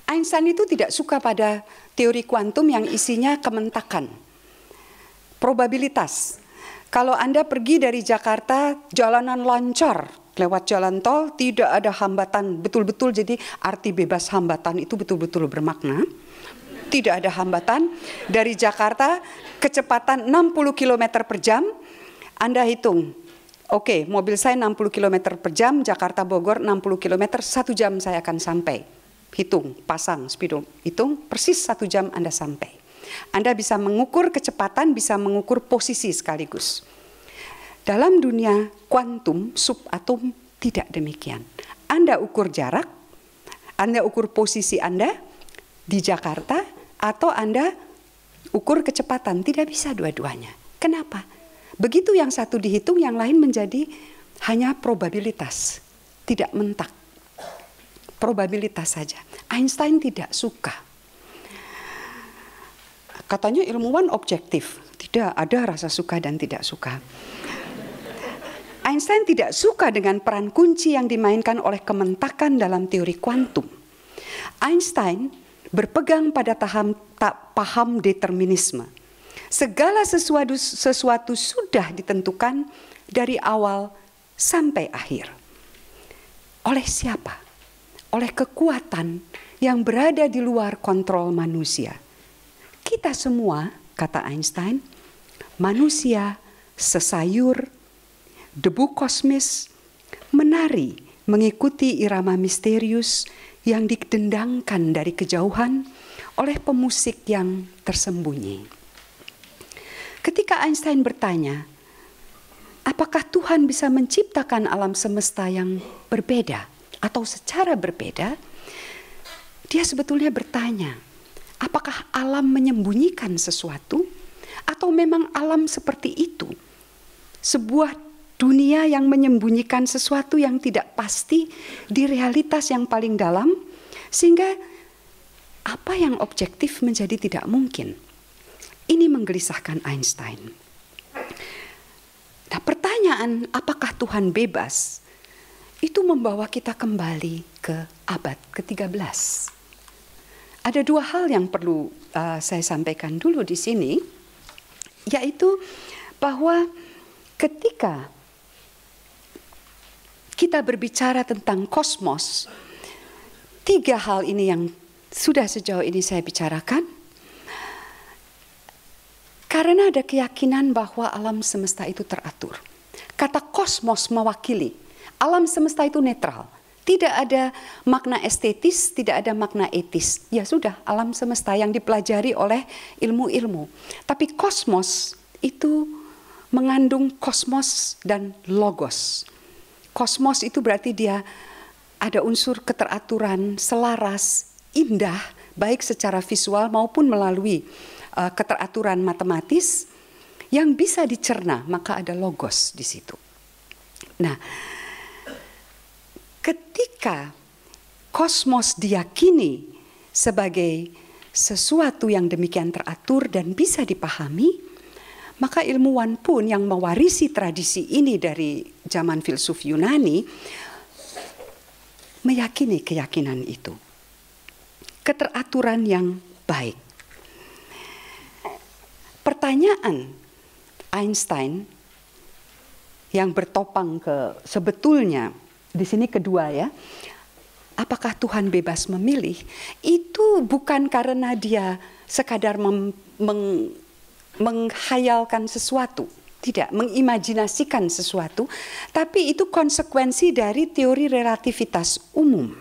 B: Einstein itu tidak suka pada teori kuantum yang isinya kementakan, probabilitas. Kalau Anda pergi dari Jakarta, jalanan lancar, lewat jalan tol, tidak ada hambatan, betul-betul jadi arti bebas hambatan itu betul-betul bermakna. Tidak ada hambatan, dari Jakarta kecepatan 60 km per jam, Anda hitung, oke, mobil saya 60 km per jam, Jakarta Bogor 60 km, 1 jam saya akan sampai. Hitung, pasang, speedo, hitung, persis 1 jam Anda sampai. Anda bisa mengukur kecepatan, bisa mengukur posisi sekaligus. Dalam dunia kuantum, subatom tidak demikian. Anda ukur jarak, Anda ukur posisi Anda di Jakarta, atau Anda ukur kecepatan, tidak bisa dua-duanya. Kenapa? Begitu yang satu dihitung, yang lain menjadi hanya probabilitas, tidak mentak. Probabilitas saja. Einstein tidak suka. Katanya ilmuwan objektif. Tidak ada rasa suka dan tidak suka. Einstein tidak suka dengan peran kunci yang dimainkan oleh kementakan dalam teori kuantum. Einstein berpegang pada paham determinisme. Segala sesuatu sudah ditentukan dari awal sampai akhir. Oleh siapa? Oleh kekuatan yang berada di luar kontrol manusia. Kita semua, kata Einstein, manusia sesayur, debu kosmis, menari mengikuti irama misterius yang didendangkan dari kejauhan oleh pemusik yang tersembunyi. Ketika Einstein bertanya, apakah Tuhan bisa menciptakan alam semesta yang berbeda atau secara berbeda? Dia sebetulnya bertanya, apakah alam menyembunyikan sesuatu atau memang alam seperti itu? Sebuah dunia yang menyembunyikan sesuatu yang tidak pasti di realitas yang paling dalam, sehingga apa yang objektif menjadi tidak mungkin. Ini menggelisahkan Einstein. Nah, pertanyaan apakah Tuhan bebas itu membawa kita kembali ke abad ke-13. Ada dua hal yang perlu saya sampaikan dulu di sini, yaitu bahwa ketika kita berbicara tentang kosmos, tiga hal ini yang sudah sejauh ini saya bicarakan, karena ada keyakinan bahwa alam semesta itu teratur. Kata kosmos mewakili alam semesta itu netral. Tidak ada makna estetis, tidak ada makna etis. Ya sudah, alam semesta yang dipelajari oleh ilmu-ilmu. Tapi kosmos itu mengandung kosmos dan logos. Kosmos itu berarti dia ada unsur keteraturan, selaras, indah, baik secara visual maupun melalui keteraturan matematis yang bisa dicerna, maka ada logos di situ. Nah, ketika kosmos diyakini sebagai sesuatu yang demikian teratur dan bisa dipahami, maka ilmuwan pun yang mewarisi tradisi ini dari zaman filsuf Yunani meyakini keyakinan itu. Keteraturan yang baik. Pertanyaan Einstein yang bertopang ke sebetulnya di sini kedua ya, apakah Tuhan bebas memilih? Itu bukan karena dia sekadar menghayalkan sesuatu, tidak mengimajinasikan sesuatu, tapi itu konsekuensi dari teori relativitas umum.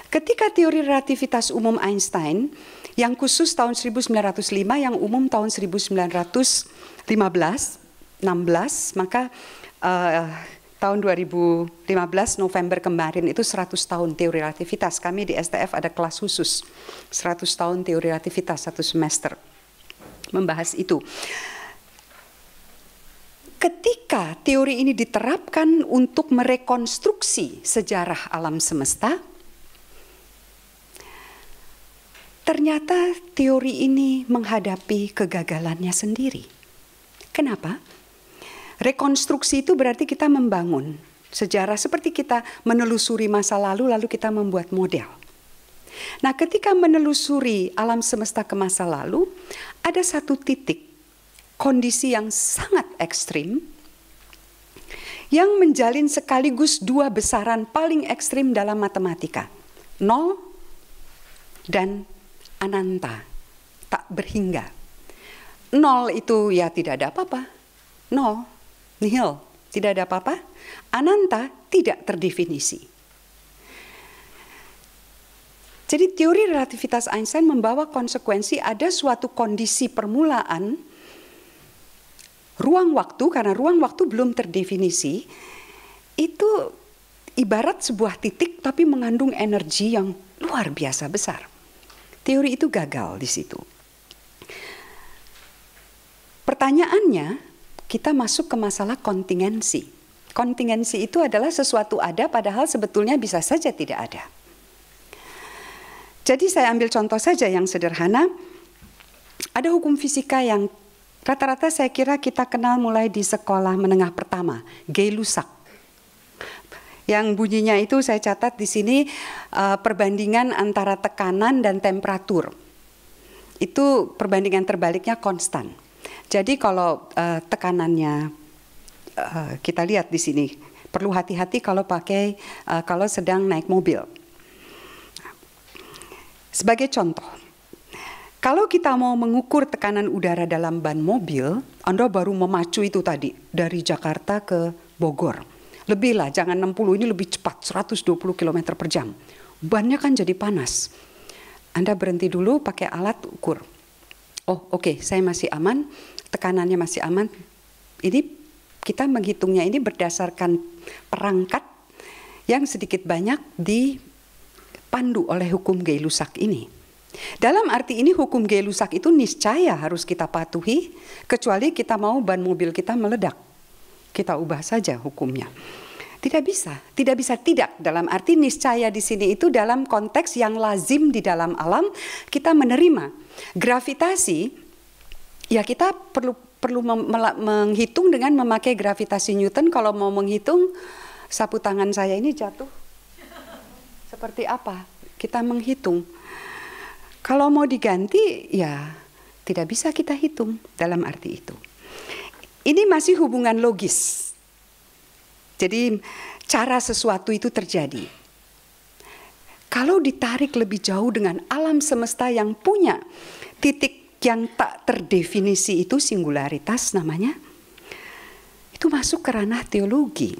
B: Ketika teori relativitas umum Einstein yang khusus tahun 1905, yang umum tahun 1916, maka tahun 2015 November kemarin itu 100 tahun teori relativitas. Kami di STF ada kelas khusus 100 tahun teori relativitas, 1 semester membahas itu. Ketika teori ini diterapkan untuk merekonstruksi sejarah alam semesta, Ternyata teori ini menghadapi kegagalannya sendiri. Kenapa? Rekonstruksi itu berarti kita membangun sejarah, seperti kita menelusuri masa lalu lalu kita membuat model. Nah, ketika menelusuri alam semesta ke masa lalu, ada satu titik kondisi yang sangat ekstrim yang menjalin sekaligus dua besaran paling ekstrim dalam matematika. 0 dan ananta, tak berhingga. 0 itu ya tidak ada apa-apa. 0, nihil, tidak ada apa-apa. Ananta tidak terdefinisi. Jadi teori relativitas Einstein membawa konsekuensi ada suatu kondisi permulaan ruang waktu, karena ruang waktu belum terdefinisi, itu ibarat sebuah titik tapi mengandung energi yang luar biasa besar. Teori itu gagal di situ. Pertanyaannya, kita masuk ke masalah kontingensi. Kontingensi itu adalah sesuatu ada padahal sebetulnya bisa saja tidak ada. Jadi saya ambil contoh saja yang sederhana. Ada hukum fisika yang rata-rata saya kira kita kenal mulai di sekolah menengah pertama, Gay-Lussac. Yang bunyinya itu saya catat di sini, perbandingan antara tekanan dan temperatur. Itu perbandingan terbaliknya konstan. Jadi kalau tekanannya kita lihat di sini, perlu hati-hati kalau kalau sedang naik mobil. Sebagai contoh, kalau kita mau mengukur tekanan udara dalam ban mobil, Anda baru memacu itu tadi dari Jakarta ke Bogor. Lebih lah, jangan 60, ini lebih cepat, 120 km per jam. Bannya kan jadi panas. Anda berhenti dulu pakai alat ukur. Oh oke, saya masih aman, tekanannya masih aman. Ini kita menghitungnya ini berdasarkan perangkat yang sedikit banyak dipandu oleh hukum Gay-Lussac ini. Dalam arti ini hukum Gay-Lussac itu niscaya harus kita patuhi, kecuali kita mau ban mobil kita meledak. Kita ubah saja hukumnya. Tidak bisa tidak. Dalam arti niscaya di sini itu dalam konteks yang lazim di dalam alam, kita menerima. Gravitasi, ya kita perlu menghitung dengan memakai gravitasi Newton. Kalau mau menghitung, sapu tangan saya ini jatuh. Seperti apa? Kita menghitung. Kalau mau diganti, ya tidak bisa kita hitung dalam arti itu. Ini masih hubungan logis. Jadi cara sesuatu itu terjadi. Kalau ditarik lebih jauh dengan alam semesta yang punya titik yang tak terdefinisi itu singularitas namanya, itu masuk ke ranah teologi.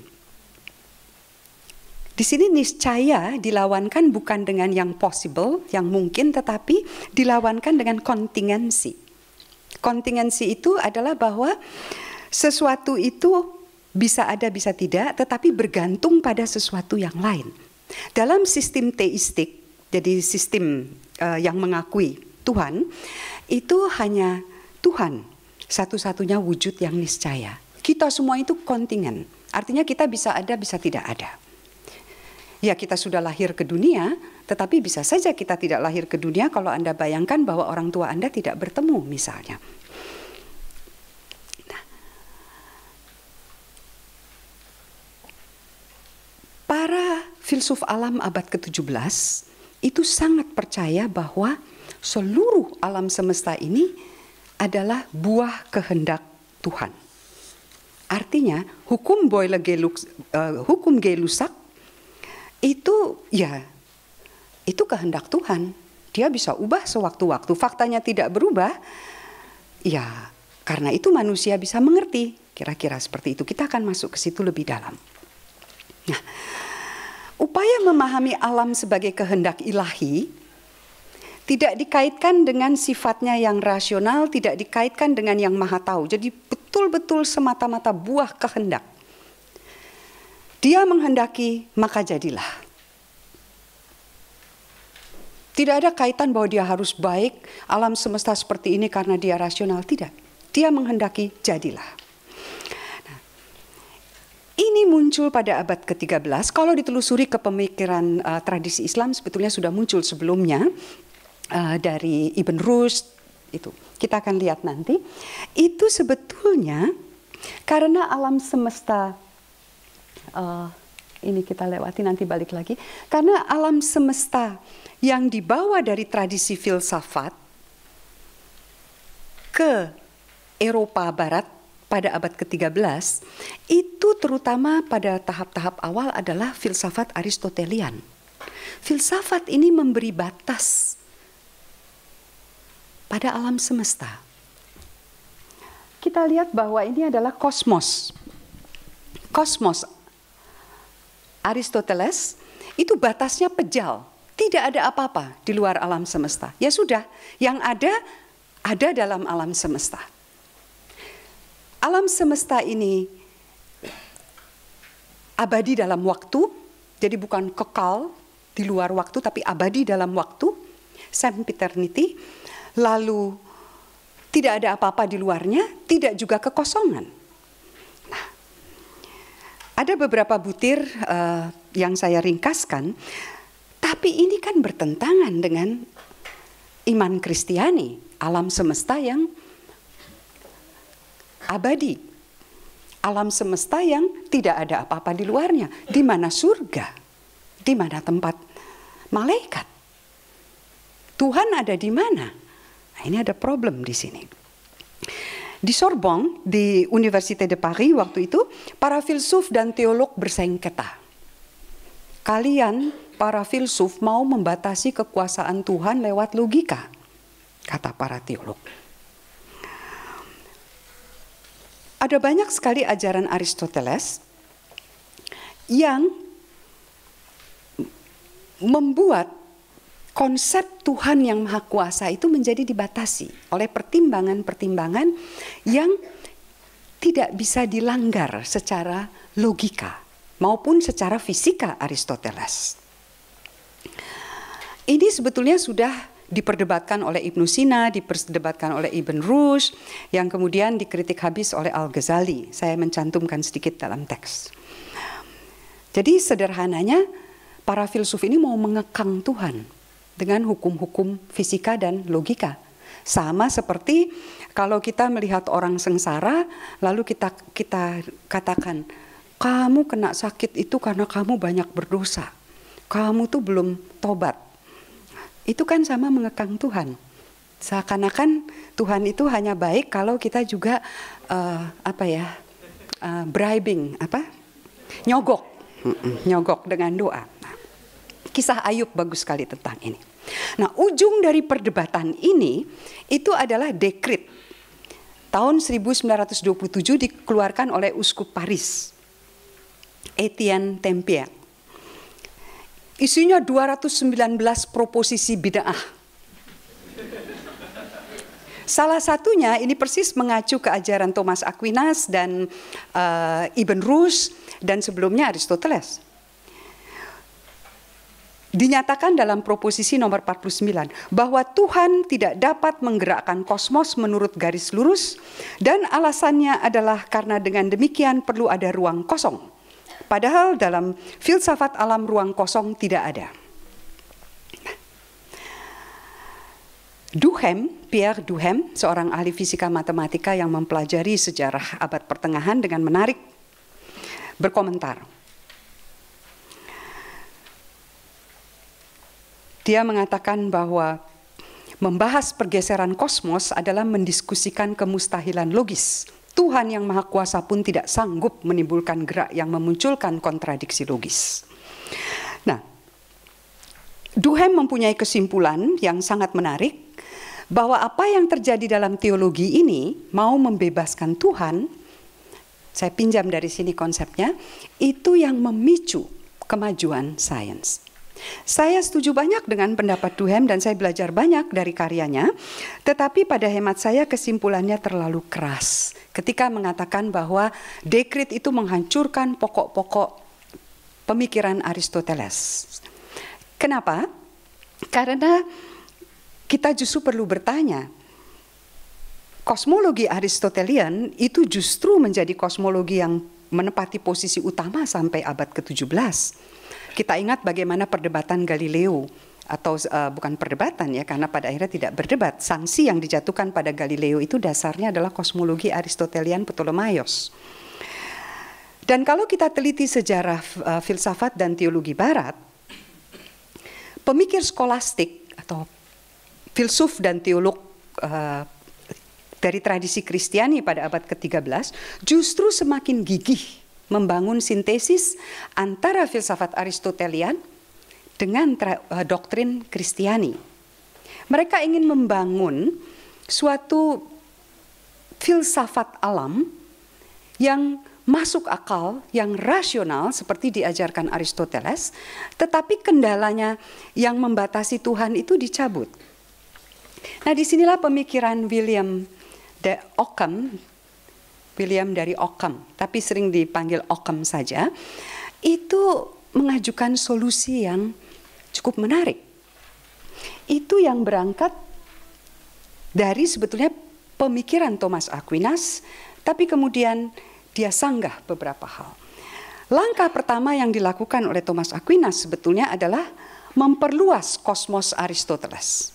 B: Di sini niscaya dilawankan bukan dengan yang possible, yang mungkin, tetapi dilawankan dengan kontingensi. Kontingensi itu adalah bahwa sesuatu itu bisa ada, bisa tidak, tetapi bergantung pada sesuatu yang lain. Dalam sistem teistik, jadi sistem yang mengakui Tuhan, itu hanya Tuhan satu-satunya wujud yang niscaya. Kita semua itu kontingen, artinya kita bisa ada, bisa tidak ada. Ya kita sudah lahir ke dunia, tetapi bisa saja kita tidak lahir ke dunia kalau Anda bayangkan bahwa orang tua Anda tidak bertemu misalnya. Para filsuf alam abad ke-17 itu sangat percaya bahwa seluruh alam semesta ini adalah buah kehendak Tuhan. Artinya hukum Gay-Lussac itu ya itu kehendak Tuhan. Dia bisa ubah sewaktu-waktu. Faktanya tidak berubah, ya karena itu manusia bisa mengerti. Kira-kira seperti itu. Kita akan masuk ke situ lebih dalam. Nah, upaya memahami alam sebagai kehendak ilahi tidak dikaitkan dengan sifatnya yang rasional, tidak dikaitkan dengan yang maha tahu. Jadi betul-betul semata-mata buah kehendak. Dia menghendaki, maka jadilah. Tidak ada kaitan bahwa dia harus baik, alam semesta seperti ini karena dia rasional. Tidak. Dia menghendaki, jadilah. Ini muncul pada abad ke-13. Kalau ditelusuri ke pemikiran tradisi Islam sebetulnya sudah muncul sebelumnya. dari Ibn Rushd, itu kita akan lihat nanti, itu sebetulnya karena alam semesta, ini kita lewati nanti balik lagi, karena alam semesta yang dibawa dari tradisi filsafat ke Eropa Barat pada abad ke-13, itu terutama pada tahap-tahap awal adalah filsafat Aristotelian. Filsafat ini memberi batas pada alam semesta. Kita lihat bahwa ini adalah kosmos. Kosmos Aristoteles itu batasnya pejal. Tidak ada apa-apa di luar alam semesta. Ya sudah, yang ada dalam alam semesta. Alam semesta ini abadi dalam waktu, jadi bukan kekal di luar waktu, tapi abadi dalam waktu, sempiternity. Lalu tidak ada apa-apa di luarnya, tidak juga kekosongan. Nah, ada beberapa butir yang saya ringkaskan, tapi ini kan bertentangan dengan iman Kristiani, alam semesta yang abadi, alam semesta yang tidak ada apa-apa di luarnya. Di mana surga? Di mana tempat malaikat? Tuhan ada di mana? Nah, ini ada problem di sini. Di Sorbonne, di Université de Paris waktu itu, para filsuf dan teolog bersengketa. Kalian, para filsuf, mau membatasi kekuasaan Tuhan lewat logika, kata para teolog. Ada banyak sekali ajaran Aristoteles yang membuat konsep Tuhan yang Maha Kuasa itu menjadi dibatasi oleh pertimbangan-pertimbangan yang tidak bisa dilanggar secara logika maupun secara fisika Aristoteles. Ini sebetulnya sudah diperdebatkan oleh Ibnu Sina, diperdebatkan oleh Ibn Rushd, yang kemudian dikritik habis oleh Al-Ghazali. Saya mencantumkan sedikit dalam teks. Jadi sederhananya, para filsuf ini mau mengekang Tuhan dengan hukum-hukum fisika dan logika. Sama seperti kalau kita melihat orang sengsara, lalu kita katakan, kamu kena sakit itu karena kamu banyak berdosa. Kamu tuh belum tobat. Itu kan sama mengekang Tuhan. Seakan-akan Tuhan itu hanya baik kalau kita juga bribing, nyogok dengan doa. Kisah Ayub bagus sekali tentang ini. Nah, ujung dari perdebatan ini itu adalah dekret tahun 1927 dikeluarkan oleh Uskup Paris, Etienne Tempier. Isinya 219 proposisi bid'ah. Salah satunya ini persis mengacu ke ajaran Thomas Aquinas dan Ibn Rushd dan sebelumnya Aristoteles. Dinyatakan dalam proposisi nomor 49 bahwa Tuhan tidak dapat menggerakkan kosmos menurut garis lurus dan alasannya adalah karena dengan demikian perlu ada ruang kosong. Padahal dalam filsafat alam ruang kosong tidak ada. Pierre Duhem, seorang ahli fisika matematika yang mempelajari sejarah abad pertengahan dengan menarik, berkomentar. Dia mengatakan bahwa membahas pergeseran kosmos adalah mendiskusikan kemustahilan logis. Tuhan yang Maha Kuasa pun tidak sanggup menimbulkan gerak yang memunculkan kontradiksi logis. Nah, Duhem mempunyai kesimpulan yang sangat menarik bahwa apa yang terjadi dalam teologi ini mau membebaskan Tuhan, saya pinjam dari sini konsepnya, itu yang memicu kemajuan sains. Saya setuju banyak dengan pendapat Duhem dan saya belajar banyak dari karyanya, tetapi pada hemat saya kesimpulannya terlalu keras ketika mengatakan bahwa dekret itu menghancurkan pokok-pokok pemikiran Aristoteles. Kenapa? Karena kita justru perlu bertanya, kosmologi Aristotelian itu justru menjadi kosmologi yang menempati posisi utama sampai abad ke-17. Kita ingat bagaimana perdebatan Galileo atau bukan perdebatan ya, karena pada akhirnya tidak berdebat. Sanksi yang dijatuhkan pada Galileo itu dasarnya adalah kosmologi Aristotelian Ptolemaios. Dan kalau kita teliti sejarah filsafat dan teologi Barat, pemikir skolastik atau filsuf dan teolog dari tradisi Kristiani pada abad ke-13 justru semakin gigih membangun sintesis antara filsafat Aristotelian dengan doktrin Kristiani. Mereka ingin membangun suatu filsafat alam yang masuk akal, yang rasional seperti diajarkan Aristoteles, tetapi kendalanya yang membatasi Tuhan itu dicabut. Nah, disinilah pemikiran William dari Ockham, tapi sering dipanggil Ockham saja, itu mengajukan solusi yang cukup menarik. Itu yang berangkat dari sebetulnya pemikiran Thomas Aquinas, tapi kemudian dia sanggah beberapa hal. Langkah pertama yang dilakukan oleh Thomas Aquinas sebetulnya adalah memperluas kosmos Aristoteles.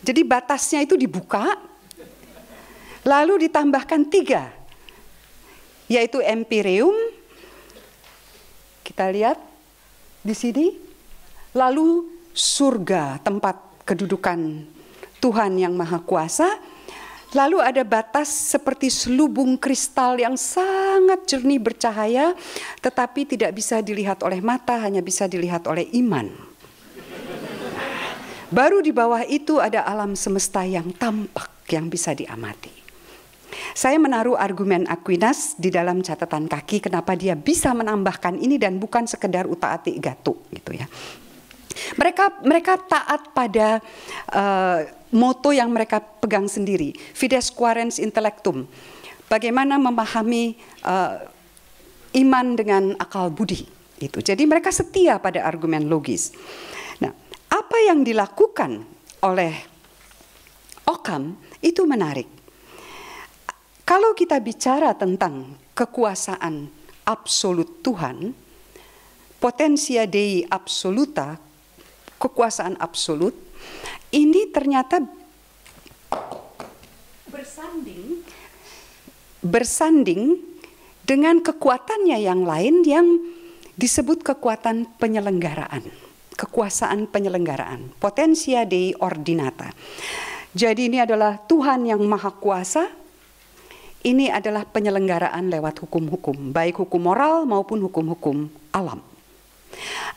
B: Jadi batasnya itu dibuka, lalu ditambahkan 3, yaitu empyreum, kita lihat di sini, lalu surga, tempat kedudukan Tuhan yang Maha Kuasa, lalu ada batas seperti selubung kristal yang sangat jernih bercahaya, tetapi tidak bisa dilihat oleh mata, hanya bisa dilihat oleh iman. Baru di bawah itu ada alam semesta yang tampak, yang bisa diamati. Saya menaruh argumen Aquinas di dalam catatan kaki kenapa dia bisa menambahkan ini dan bukan sekedar utak-atik gatuk gitu ya. Mereka taat pada moto yang mereka pegang sendiri, fides quaerens intellectum. Bagaimana memahami iman dengan akal budi itu. Jadi mereka setia pada argumen logis. Nah, apa yang dilakukan oleh Ockham itu menarik. Kalau kita bicara tentang kekuasaan absolut Tuhan, potentia Dei absoluta, kekuasaan absolut, ini ternyata bersanding dengan kekuatannya yang lain yang disebut kekuatan penyelenggaraan, kekuasaan penyelenggaraan, potentia Dei ordinata. Jadi ini adalah Tuhan yang maha kuasa, ini adalah penyelenggaraan lewat hukum-hukum, baik hukum moral maupun hukum-hukum alam.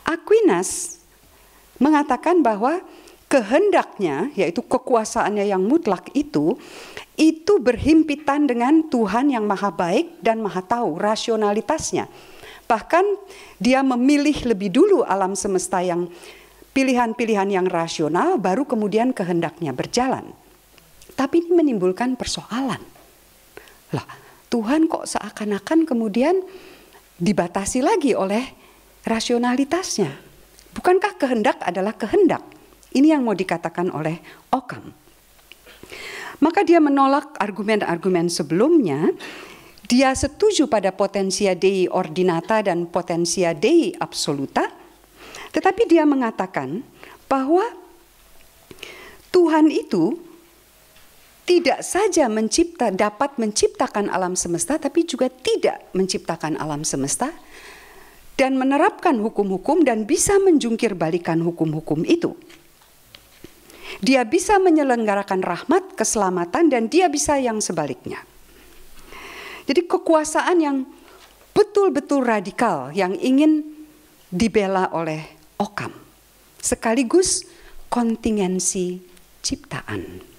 B: Aquinas mengatakan bahwa kehendaknya, yaitu kekuasaannya yang mutlak itu berhimpitan dengan Tuhan yang maha baik dan maha tahu, rasionalitasnya. Bahkan dia memilih lebih dulu alam semesta yang pilihan-pilihan yang rasional, baru kemudian kehendaknya berjalan. Tapi ini menimbulkan persoalan. Lah, Tuhan kok seakan-akan kemudian dibatasi lagi oleh rasionalitasnya. Bukankah kehendak adalah kehendak? Ini yang mau dikatakan oleh Ockham. Maka dia menolak argumen-argumen sebelumnya. Dia setuju pada potentia Dei ordinata dan potentia Dei absoluta. Tetapi dia mengatakan bahwa Tuhan itu tidak saja dapat menciptakan alam semesta, tapi juga tidak menciptakan alam semesta dan menerapkan hukum-hukum dan bisa menjungkir balikan hukum-hukum itu. Dia bisa menyelenggarakan rahmat, keselamatan, dan dia bisa yang sebaliknya. Jadi kekuasaan yang betul-betul radikal yang ingin dibela oleh Ockham, sekaligus kontingensi ciptaan.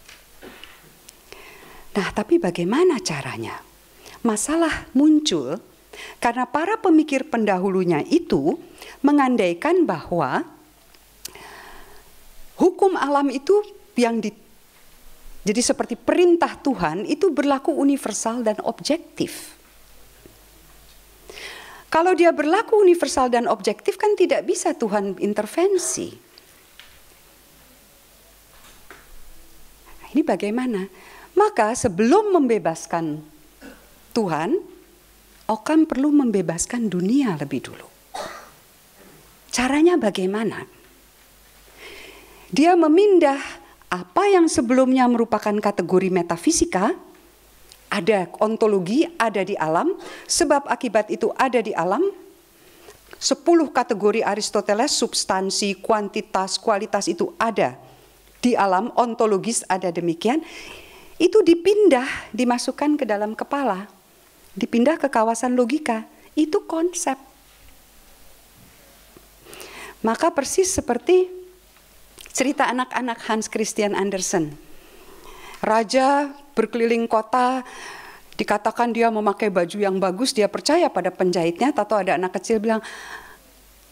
B: Nah, tapi bagaimana caranya? Masalah muncul karena para pemikir pendahulunya itu mengandaikan bahwa hukum alam itu jadi seperti perintah Tuhan itu berlaku universal dan objektif. Kalau dia berlaku universal dan objektif kan tidak bisa Tuhan intervensi. Nah, ini bagaimana? Maka sebelum membebaskan Tuhan, Ockham perlu membebaskan dunia lebih dulu. Caranya bagaimana? Dia memindah apa yang sebelumnya merupakan kategori metafisika, ada ontologi, ada di alam, sebab akibat itu ada di alam. 10 kategori Aristoteles, substansi, kuantitas, kualitas itu ada di alam, ontologis ada demikian. Itu dipindah, dimasukkan ke dalam kepala, dipindah ke kawasan logika. Itu konsep. Maka persis seperti cerita anak-anak Hans Christian Andersen. Raja berkeliling kota, dikatakan dia memakai baju yang bagus, dia percaya pada penjahitnya, atau ada anak kecil bilang,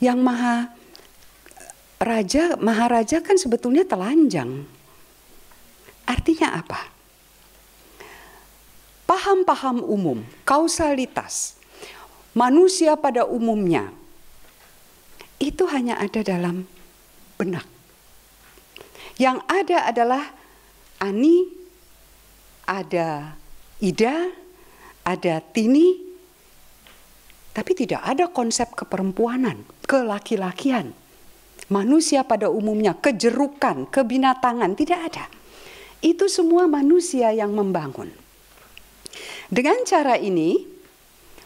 B: yang maharaja kan sebetulnya telanjang. Artinya apa? Paham-paham umum, kausalitas, manusia pada umumnya, itu hanya ada dalam benak. Yang ada adalah Ani, ada Ida, ada Tini, tapi tidak ada konsep keperempuanan, kelaki-lakian. Manusia pada umumnya, kejerukan, kebinatangan, tidak ada. Itu semua manusia yang membangun. Dengan cara ini,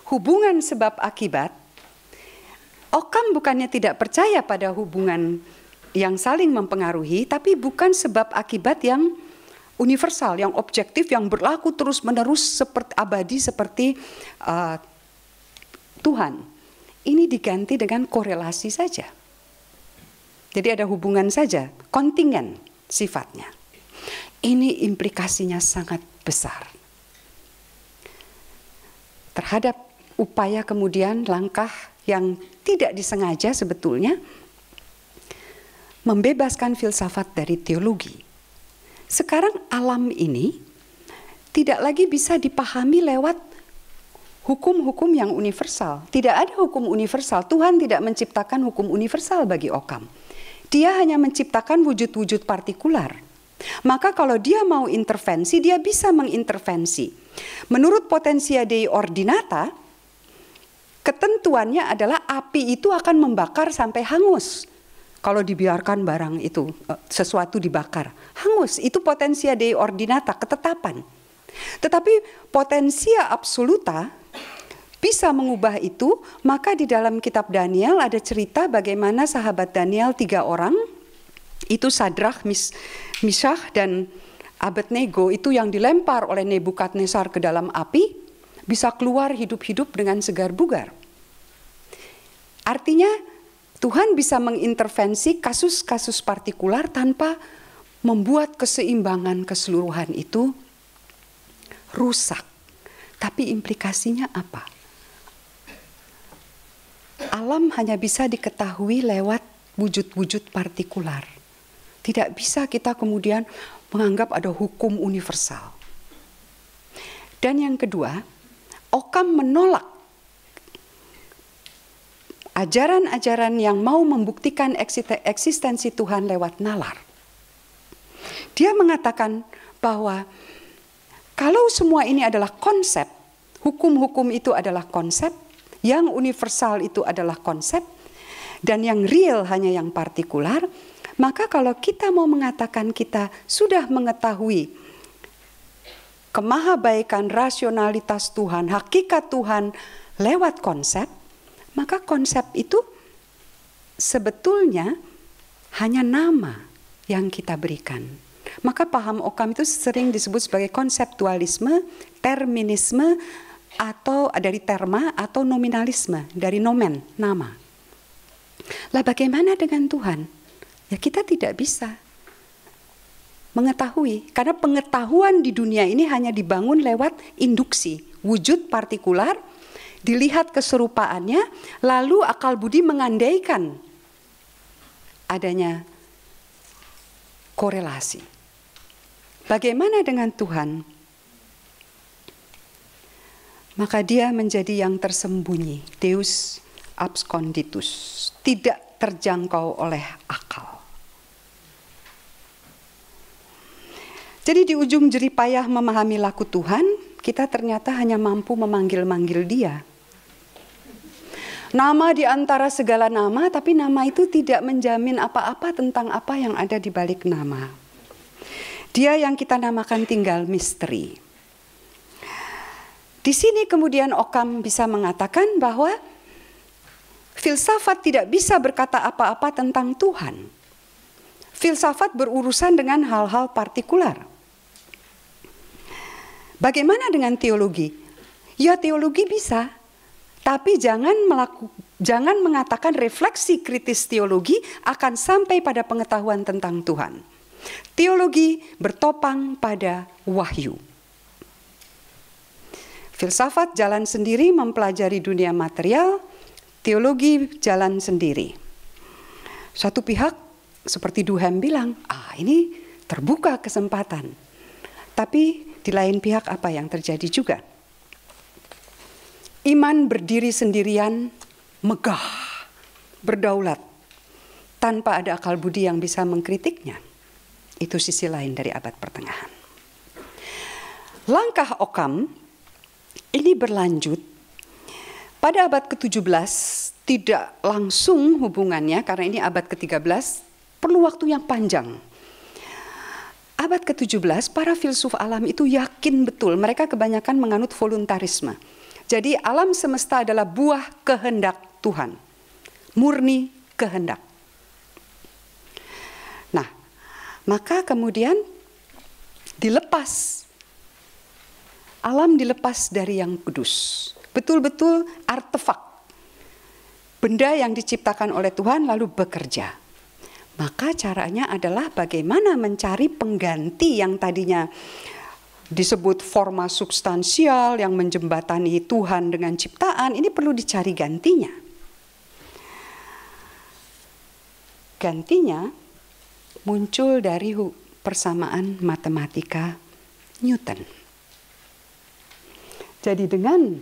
B: hubungan sebab akibat, Occam bukannya tidak percaya pada hubungan yang saling mempengaruhi, tapi bukan sebab akibat yang universal, yang objektif, yang berlaku terus-menerus seperti abadi seperti Tuhan. Ini diganti dengan korelasi saja. Jadi ada hubungan saja, kontingen sifatnya. Ini implikasinya sangat besar terhadap upaya kemudian langkah yang tidak disengaja sebetulnya membebaskan filsafat dari teologi. Sekarang alam ini tidak lagi bisa dipahami lewat hukum-hukum yang universal. Tidak ada hukum universal. Tuhan tidak menciptakan hukum universal bagi Occam. Dia hanya menciptakan wujud-wujud partikular. Maka kalau dia mau intervensi, dia bisa mengintervensi. Menurut Potentia Dei Ordinata, ketentuannya adalah api itu akan membakar sampai hangus. Kalau dibiarkan barang itu, sesuatu dibakar, hangus. Itu Potentia Dei Ordinata, ketetapan. Tetapi Potentia Absoluta bisa mengubah itu. Maka di dalam kitab Daniel ada cerita bagaimana sahabat Daniel 3 orang, itu Sadrach, Mishach, dan Abednego, itu yang dilempar oleh Nebukadnezar ke dalam api, bisa keluar hidup-hidup dengan segar bugar. Artinya Tuhan bisa mengintervensi kasus-kasus partikular tanpa membuat keseimbangan keseluruhan itu rusak. Tapi implikasinya apa? Alam hanya bisa diketahui lewat wujud-wujud partikular. Tidak bisa kita kemudian menganggap ada hukum universal. Dan yang kedua, Occam menolak ajaran-ajaran yang mau membuktikan eksistensi Tuhan lewat nalar. Dia mengatakan bahwa kalau semua ini adalah konsep, hukum-hukum itu adalah konsep, yang universal itu adalah konsep, dan yang real hanya yang partikular, maka kalau kita mau mengatakan kita sudah mengetahui kemahabaikan rasionalitas Tuhan, hakikat Tuhan lewat konsep, maka konsep itu sebetulnya hanya nama yang kita berikan. Maka paham Occam itu sering disebut sebagai konseptualisme, terminisme, atau dari terma atau nominalisme, dari nomen, nama. Lah bagaimana dengan Tuhan? Ya kita tidak bisa mengetahui, karena pengetahuan di dunia ini hanya dibangun lewat induksi, wujud partikular, dilihat keserupaannya, lalu akal budi mengandaikan adanya korelasi. Bagaimana dengan Tuhan? Maka dia menjadi yang tersembunyi, Deus absconditus, tidak terjangkau oleh akal. Jadi di ujung jeripayah memahami laku Tuhan, kita ternyata hanya mampu memanggil-manggil dia. Nama di antara segala nama, tapi nama itu tidak menjamin apa-apa tentang apa yang ada di balik nama. Dia yang kita namakan tinggal misteri. Di sini kemudian Occam bisa mengatakan bahwa filsafat tidak bisa berkata apa-apa tentang Tuhan. Filsafat berurusan dengan hal-hal partikular. Bagaimana dengan teologi? Ya, teologi bisa. Tapi jangan mengatakan refleksi kritis teologi akan sampai pada pengetahuan tentang Tuhan. Teologi bertopang pada wahyu. Filsafat jalan sendiri mempelajari dunia material, teologi jalan sendiri. Satu pihak seperti Duhem bilang, ini terbuka kesempatan. Tapi di lain pihak apa yang terjadi juga? Iman berdiri sendirian, megah, berdaulat, tanpa ada akal budi yang bisa mengkritiknya. Itu sisi lain dari abad pertengahan. Langkah Occam ini berlanjut. Pada abad ke-17 tidak langsung hubungannya, karena ini abad ke-13, perlu waktu yang panjang. Abad ke-17 para filsuf alam itu yakin betul, mereka kebanyakan menganut voluntarisme. Jadi alam semesta adalah buah kehendak Tuhan. Murni kehendak. Nah, maka kemudian dilepas. Alam dilepas dari yang kudus. Betul-betul artefak. Benda yang diciptakan oleh Tuhan lalu bekerja. Maka caranya adalah bagaimana mencari pengganti yang tadinya disebut forma substansial yang menjembatani Tuhan dengan ciptaan, ini perlu dicari gantinya. Gantinya muncul dari persamaan matematika Newton. Jadi dengan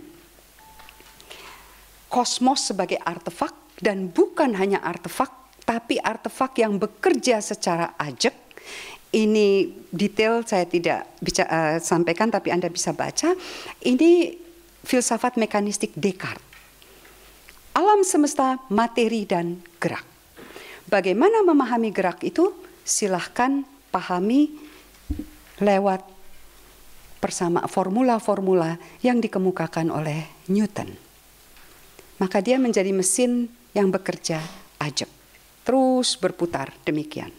B: kosmos sebagai artefak, dan bukan hanya artefak, tapi artefak yang bekerja secara ajak. Ini detail saya tidak bisa sampaikan, tapi Anda bisa baca. Ini filsafat mekanistik Descartes. Alam semesta, materi dan gerak. Bagaimana memahami gerak itu? Silahkan pahami lewat formula-formula yang dikemukakan oleh Newton. Maka dia menjadi mesin yang bekerja ajak. Terus berputar demikian.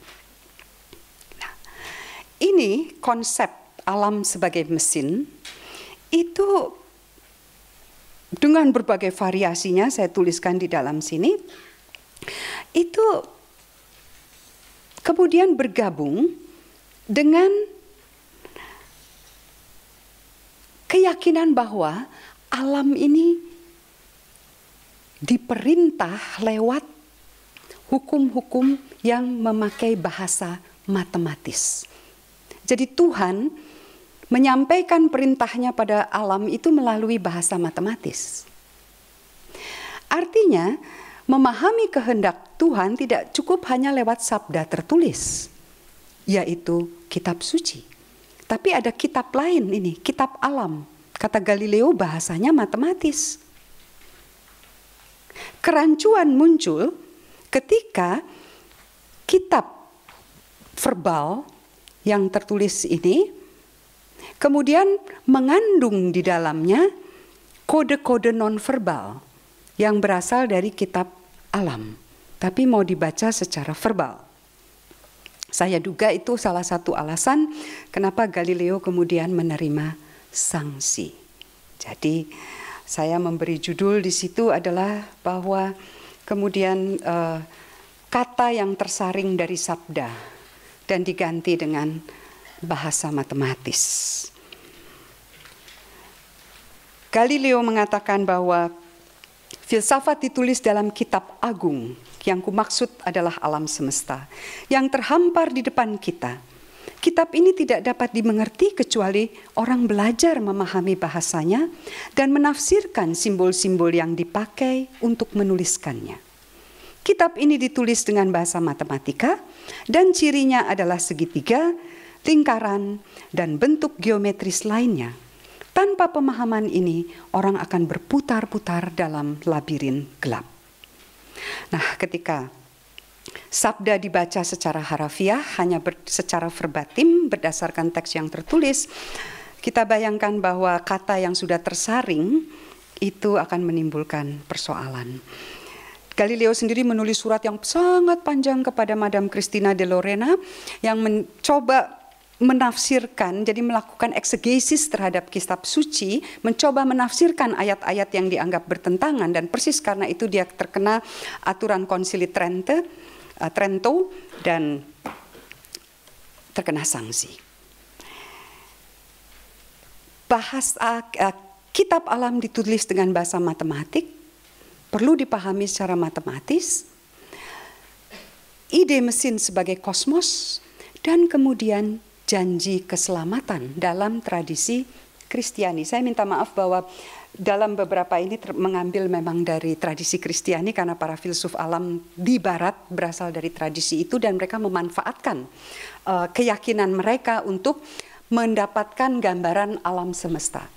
B: Ini konsep alam sebagai mesin itu dengan berbagai variasinya, saya tuliskan di dalam sini, itu kemudian bergabung dengan keyakinan bahwa alam ini diperintah lewat hukum-hukum yang memakai bahasa matematis. Jadi Tuhan menyampaikan perintahnya pada alam itu melalui bahasa matematis. Artinya, memahami kehendak Tuhan tidak cukup hanya lewat sabda tertulis, yaitu kitab suci. Tapi ada kitab lain ini, kitab alam. Kata Galileo bahasanya matematis. Kerancuan muncul ketika kitab verbal yang tertulis ini kemudian mengandung di dalamnya kode-kode nonverbal yang berasal dari kitab alam, tapi mau dibaca secara verbal. Saya duga itu salah satu alasan kenapa Galileo kemudian menerima sanksi. Jadi saya memberi judul di situ adalah bahwa kemudian kata yang tersaring dari sabda dan diganti dengan bahasa matematis. Galileo mengatakan bahwa filsafat ditulis dalam kitab agung, yang kumaksud adalah alam semesta, yang terhampar di depan kita. Kitab ini tidak dapat dimengerti kecuali orang belajar memahami bahasanya dan menafsirkan simbol-simbol yang dipakai untuk menuliskannya. Kitab ini ditulis dengan bahasa matematika dan cirinya adalah segitiga, lingkaran, dan bentuk geometris lainnya. Tanpa pemahaman ini, orang akan berputar-putar dalam labirin gelap. Nah, ketika sabda dibaca secara harafiah, hanya secara verbatim berdasarkan teks yang tertulis, kita bayangkan bahwa kata yang sudah tersaring itu akan menimbulkan persoalan. Galileo sendiri menulis surat yang sangat panjang kepada Madame Christina de Lorena yang mencoba menafsirkan, jadi melakukan eksegesis terhadap kitab suci, mencoba menafsirkan ayat-ayat yang dianggap bertentangan, dan persis karena itu dia terkena aturan konsili Trento dan terkena sanksi. Kitab alam ditulis dengan bahasa matematik, perlu dipahami secara matematis, ide mesin sebagai kosmos, dan kemudian janji keselamatan dalam tradisi Kristiani. Saya minta maaf bahwa dalam beberapa ini mengambil memang dari tradisi Kristiani karena para filsuf alam di barat berasal dari tradisi itu dan mereka memanfaatkan keyakinan mereka untuk mendapatkan gambaran alam semesta.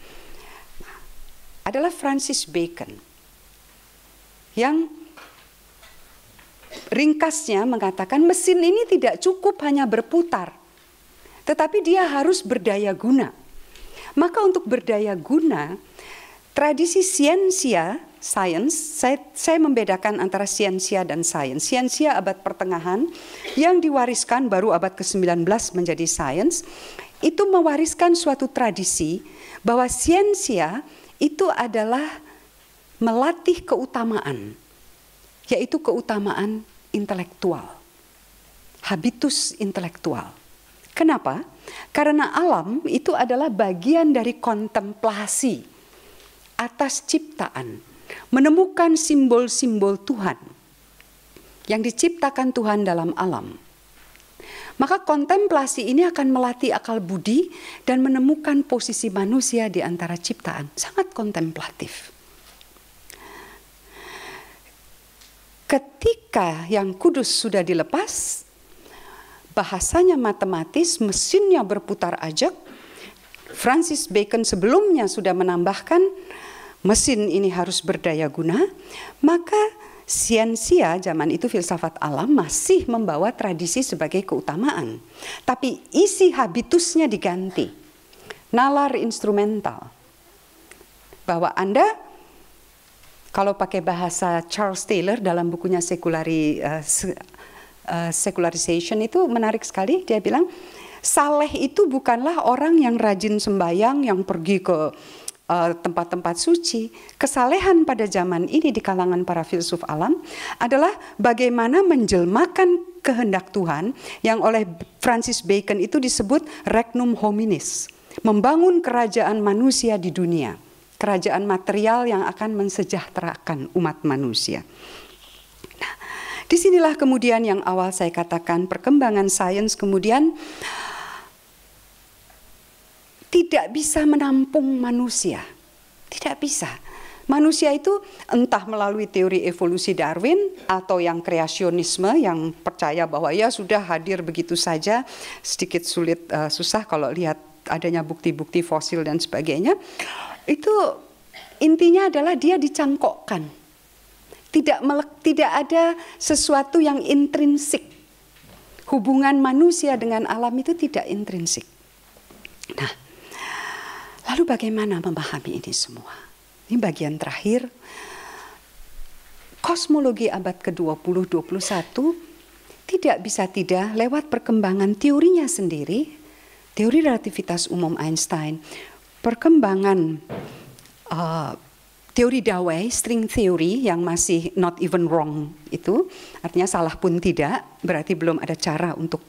B: Adalah Francis Bacon yang ringkasnya mengatakan mesin ini tidak cukup hanya berputar, tetapi dia harus berdaya guna. Maka untuk berdaya guna, tradisi siensia, science, saya membedakan antara siensia dan science. Siensia abad pertengahan yang diwariskan baru abad ke-19 menjadi science, itu mewariskan suatu tradisi bahwa siensia itu adalah melatih keutamaan, yaitu keutamaan intelektual, habitus intelektual. Kenapa? Karena alam itu adalah bagian dari kontemplasi atas ciptaan, menemukan simbol-simbol Tuhan yang diciptakan Tuhan dalam alam. Maka kontemplasi ini akan melatih akal budi dan menemukan posisi manusia di antara ciptaan, sangat kontemplatif. Ketika yang kudus sudah dilepas, bahasanya matematis, mesinnya berputar ajak. Francis Bacon sebelumnya sudah menambahkan mesin ini harus berdaya guna, maka siensia zaman itu filsafat alam masih membawa tradisi sebagai keutamaan. Tapi isi habitusnya diganti. Nalar instrumental. Bahwa Anda, kalau pakai bahasa Charles Taylor dalam bukunya Secularization itu menarik sekali. Dia bilang, saleh itu bukanlah orang yang rajin sembahyang, yang pergi ke tempat-tempat suci. Kesalehan pada zaman ini di kalangan para filsuf alam adalah bagaimana menjelmakan kehendak Tuhan yang oleh Francis Bacon itu disebut regnum hominis. Membangun kerajaan manusia di dunia. Kerajaan material yang akan mensejahterakan umat manusia. Nah, disinilah kemudian yang awal saya katakan perkembangan sains kemudian tidak bisa menampung manusia. Tidak bisa. Manusia itu entah melalui teori evolusi Darwin atau yang kreasionisme yang percaya bahwa ya sudah hadir begitu saja, sedikit susah kalau lihat adanya bukti-bukti fosil dan sebagainya. Itu intinya adalah dia dicangkokkan. Tidak ada sesuatu yang intrinsik. Hubungan manusia dengan alam itu tidak intrinsik. Nah, lalu bagaimana memahami ini semua? Ini bagian terakhir. Kosmologi abad ke-20-21 tidak bisa tidak lewat perkembangan teorinya sendiri, teori relativitas umum Einstein, perkembangan teori Dawei, string theory yang masih not even wrong itu, artinya salah pun tidak, berarti belum ada cara untuk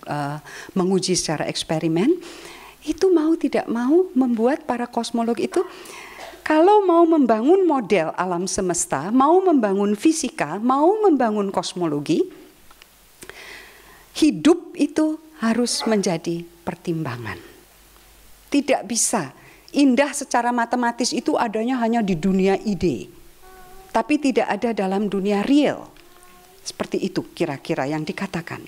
B: menguji secara eksperimen. Itu mau tidak mau membuat para kosmolog itu kalau mau membangun model alam semesta, mau membangun fisika, mau membangun kosmologi, hidup itu harus menjadi pertimbangan. Tidak bisa indah secara matematis itu adanya hanya di dunia ide, tapi tidak ada dalam dunia real. Seperti itu kira-kira yang dikatakan.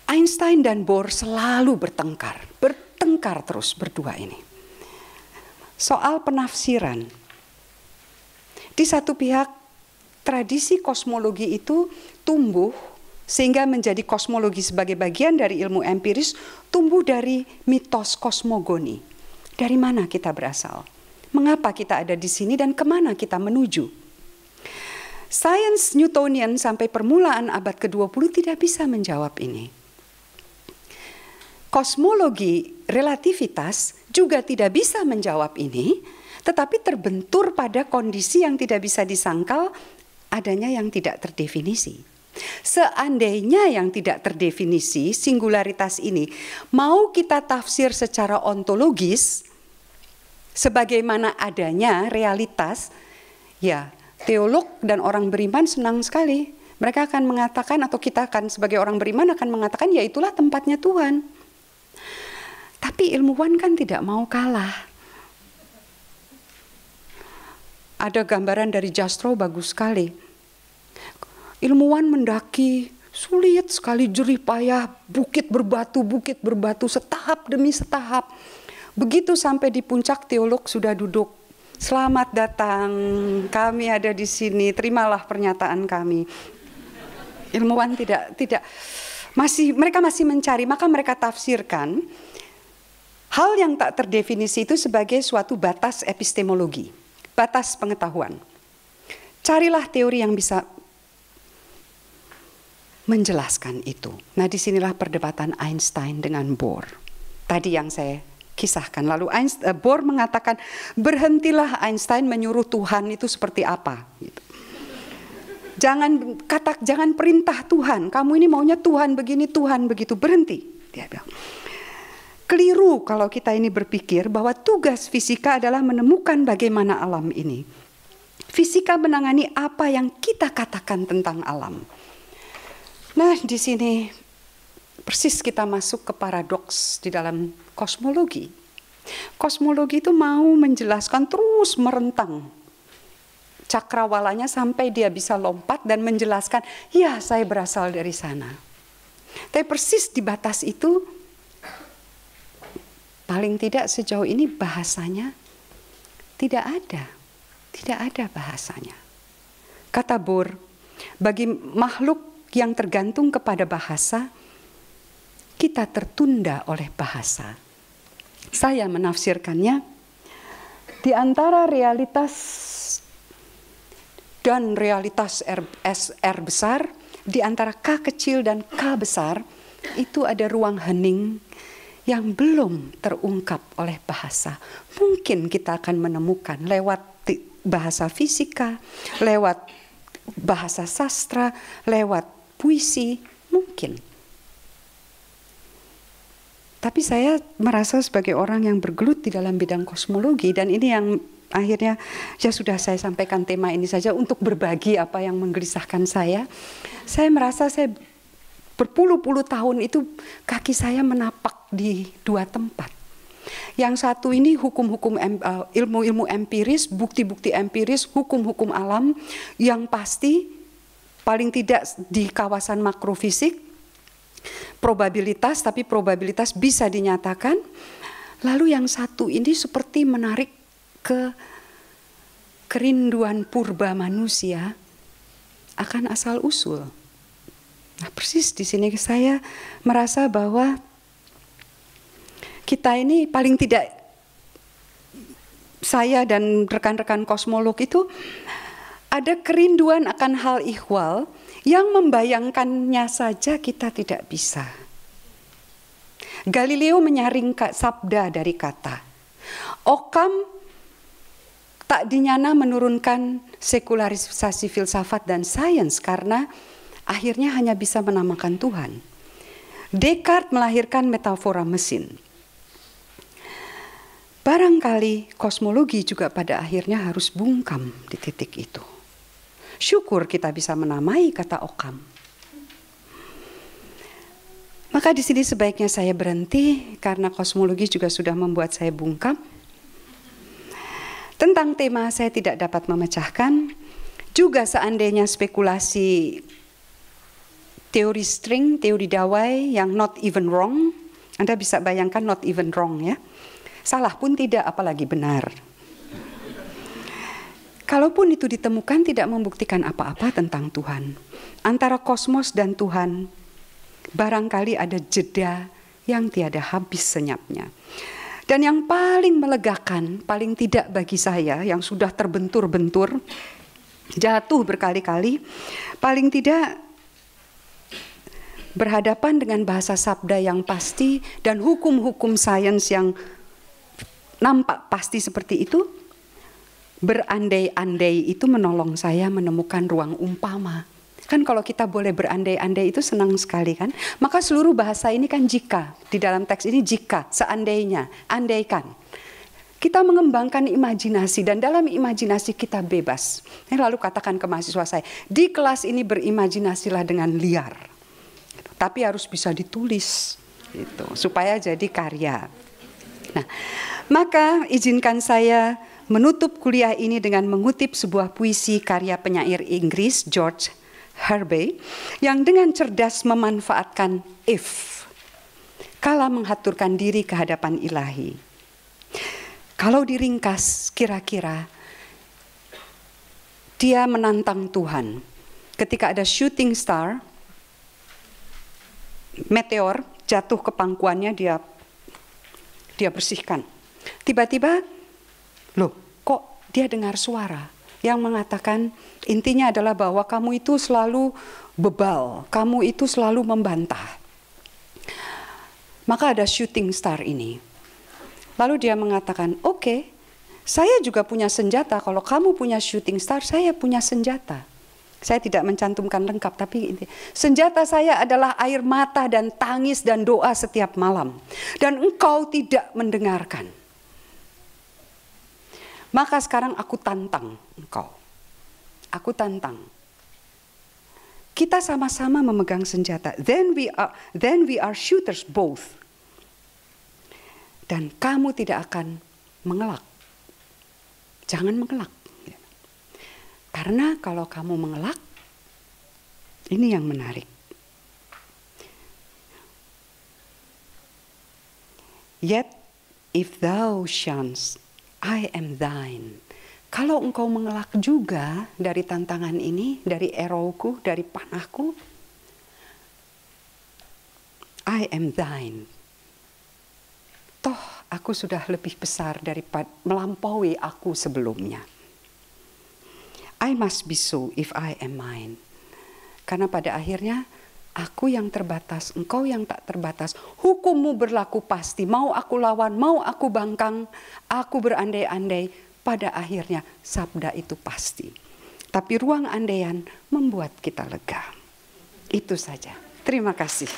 B: Einstein dan Bohr selalu bertengkar terus berdua ini. soal penafsiran. Di satu pihak, tradisi kosmologi itu tumbuh sehingga menjadi kosmologi sebagai bagian dari ilmu empiris, tumbuh dari mitos kosmogoni. Dari mana kita berasal? Mengapa kita ada di sini dan kemana kita menuju? Sains Newtonian sampai permulaan abad ke-20 tidak bisa menjawab ini. Kosmologi relativitas juga tidak bisa menjawab ini, tetapi terbentur pada kondisi yang tidak bisa disangkal, adanya yang tidak terdefinisi. Seandainya yang tidak terdefinisi, singularitas ini, mau kita tafsir secara ontologis, sebagaimana adanya realitas, ya teolog dan orang beriman senang sekali. Mereka akan mengatakan, atau kita akan sebagai orang beriman akan mengatakan, ya itulah tempatnya Tuhan. Tapi ilmuwan kan tidak mau kalah. Ada gambaran dari Jastrow bagus sekali. Ilmuwan mendaki sulit sekali, jerih payah, bukit berbatu, setahap demi setahap. Begitu sampai di puncak, teolog sudah duduk. Selamat datang, kami ada di sini, terimalah pernyataan kami. Ilmuwan mereka masih mencari, maka mereka tafsirkan hal yang tak terdefinisi itu sebagai suatu batas epistemologi, batas pengetahuan. Carilah teori yang bisa menjelaskan itu. Nah, disinilah perdebatan Einstein dengan Bohr. Tadi yang saya kisahkan. Lalu Bohr mengatakan, berhentilah Einstein menyuruh Tuhan itu seperti apa. Gitu. Jangan perintah Tuhan. Kamu ini maunya Tuhan begini, Tuhan begitu. Berhenti. Dia bilang. Keliru kalau kita ini berpikir bahwa tugas fisika adalah menemukan bagaimana alam ini. Fisika menangani apa yang kita katakan tentang alam. Nah, di sini persis kita masuk ke paradoks di dalam kosmologi. Kosmologi itu mau menjelaskan terus merentang cakrawalanya sampai dia bisa lompat dan menjelaskan, ya saya berasal dari sana. Tapi persis di batas itu, paling tidak sejauh ini bahasanya tidak ada bahasanya. Kata Bohr, bagi makhluk yang tergantung kepada bahasa, kita tertunda oleh bahasa. Saya menafsirkannya, di antara realitas dan realitas R besar, di antara K kecil dan K besar, itu ada ruang hening yang belum terungkap oleh bahasa. Mungkin kita akan menemukan lewat bahasa fisika, lewat bahasa sastra, lewat puisi, mungkin. Tapi saya merasa sebagai orang yang bergelut di dalam bidang kosmologi, dan ini yang akhirnya ya sudah saya sampaikan tema ini saja untuk berbagi apa yang menggelisahkan saya. Saya merasa saya berpuluh-puluh tahun itu kaki saya menapak di dua tempat. Yang satu ini hukum-hukum ilmu-ilmu empiris, bukti-bukti empiris, hukum-hukum alam yang pasti paling tidak di kawasan makrofisik, probabilitas, tapi probabilitas bisa dinyatakan. Lalu yang satu ini seperti menarik ke kerinduan purba manusia akan asal-usul. Nah, persis di sini saya merasa bahwa kita ini paling tidak, saya dan rekan-rekan kosmolog itu ada kerinduan akan hal ihwal yang membayangkannya saja kita tidak bisa. Galileo menyaring sabda dari kata. Occam tak dinyana menurunkan sekularisasi filsafat dan sains karena akhirnya hanya bisa menamakan Tuhan. Descartes melahirkan metafora mesin. Barangkali kosmologi juga pada akhirnya harus bungkam di titik itu. Syukur kita bisa menamai kata Occam. Maka di sini sebaiknya saya berhenti karena kosmologi juga sudah membuat saya bungkam. Tentang tema saya tidak dapat memecahkan. Juga seandainya spekulasi teori string, teori dawai yang not even wrong. Anda bisa bayangkan not even wrong ya. Salah pun tidak, apalagi benar. Kalaupun itu ditemukan tidak membuktikan apa-apa tentang Tuhan. Antara kosmos dan Tuhan, barangkali ada jeda yang tiada habis senyapnya. Dan yang paling melegakan, paling tidak bagi saya yang sudah terbentur-bentur, jatuh berkali-kali, paling tidak berhadapan dengan bahasa sabda yang pasti dan hukum-hukum sains yang nampak pasti seperti itu, berandai-andai itu menolong saya menemukan ruang umpama. Kan kalau kita boleh berandai-andai itu senang sekali kan. Maka seluruh bahasa ini kan jika. Di dalam teks ini jika, seandainya, andaikan. Kita mengembangkan imajinasi dan dalam imajinasi kita bebas. Lalu katakan ke mahasiswa saya, di kelas ini berimajinasilah dengan liar. Tapi harus bisa ditulis. Gitu, supaya jadi karya. Nah, maka izinkan saya menutup kuliah ini dengan mengutip sebuah puisi karya penyair Inggris George Herbey yang dengan cerdas memanfaatkan if kala menghaturkan diri ke hadapan ilahi. Kalau diringkas kira-kira dia menantang Tuhan ketika ada shooting star, meteor jatuh ke pangkuannya, dia bersihkan. Tiba-tiba, loh kok dia dengar suara yang mengatakan intinya adalah bahwa kamu itu selalu bebal, kamu itu selalu membantah. Maka ada shooting star ini. Lalu dia mengatakan, oke, saya juga punya senjata. Kalau kamu punya shooting star, saya punya senjata. Saya tidak mencantumkan lengkap, tapi senjata saya adalah air mata dan tangis dan doa setiap malam. Dan engkau tidak mendengarkan. Maka sekarang aku tantang engkau. Aku tantang. Kita sama-sama memegang senjata. Then we are shooters both. Dan kamu tidak akan mengelak. Jangan mengelak. Karena kalau kamu mengelak, ini yang menarik. Yet if thou shunst, I am thine. Kalau engkau mengelak juga dari tantangan ini, dari arrowku, dari panahku, I am thine. Toh aku sudah lebih besar daripada melampaui aku sebelumnya. I must be so if I am mine. Karena pada akhirnya aku yang terbatas, engkau yang tak terbatas. Hukummu berlaku pasti. Mau aku lawan, mau aku bangkang, aku berandai-andai. Pada akhirnya sabda itu pasti. Tapi ruang andaian membuat kita lega. Itu saja. Terima kasih.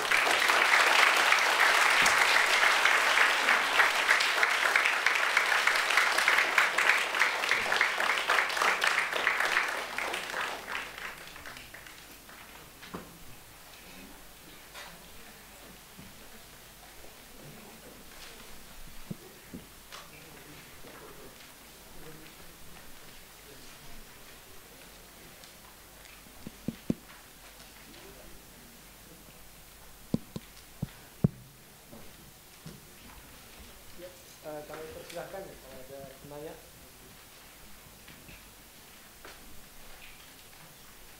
C: Kami persilahkan ya, kalau ada penanya.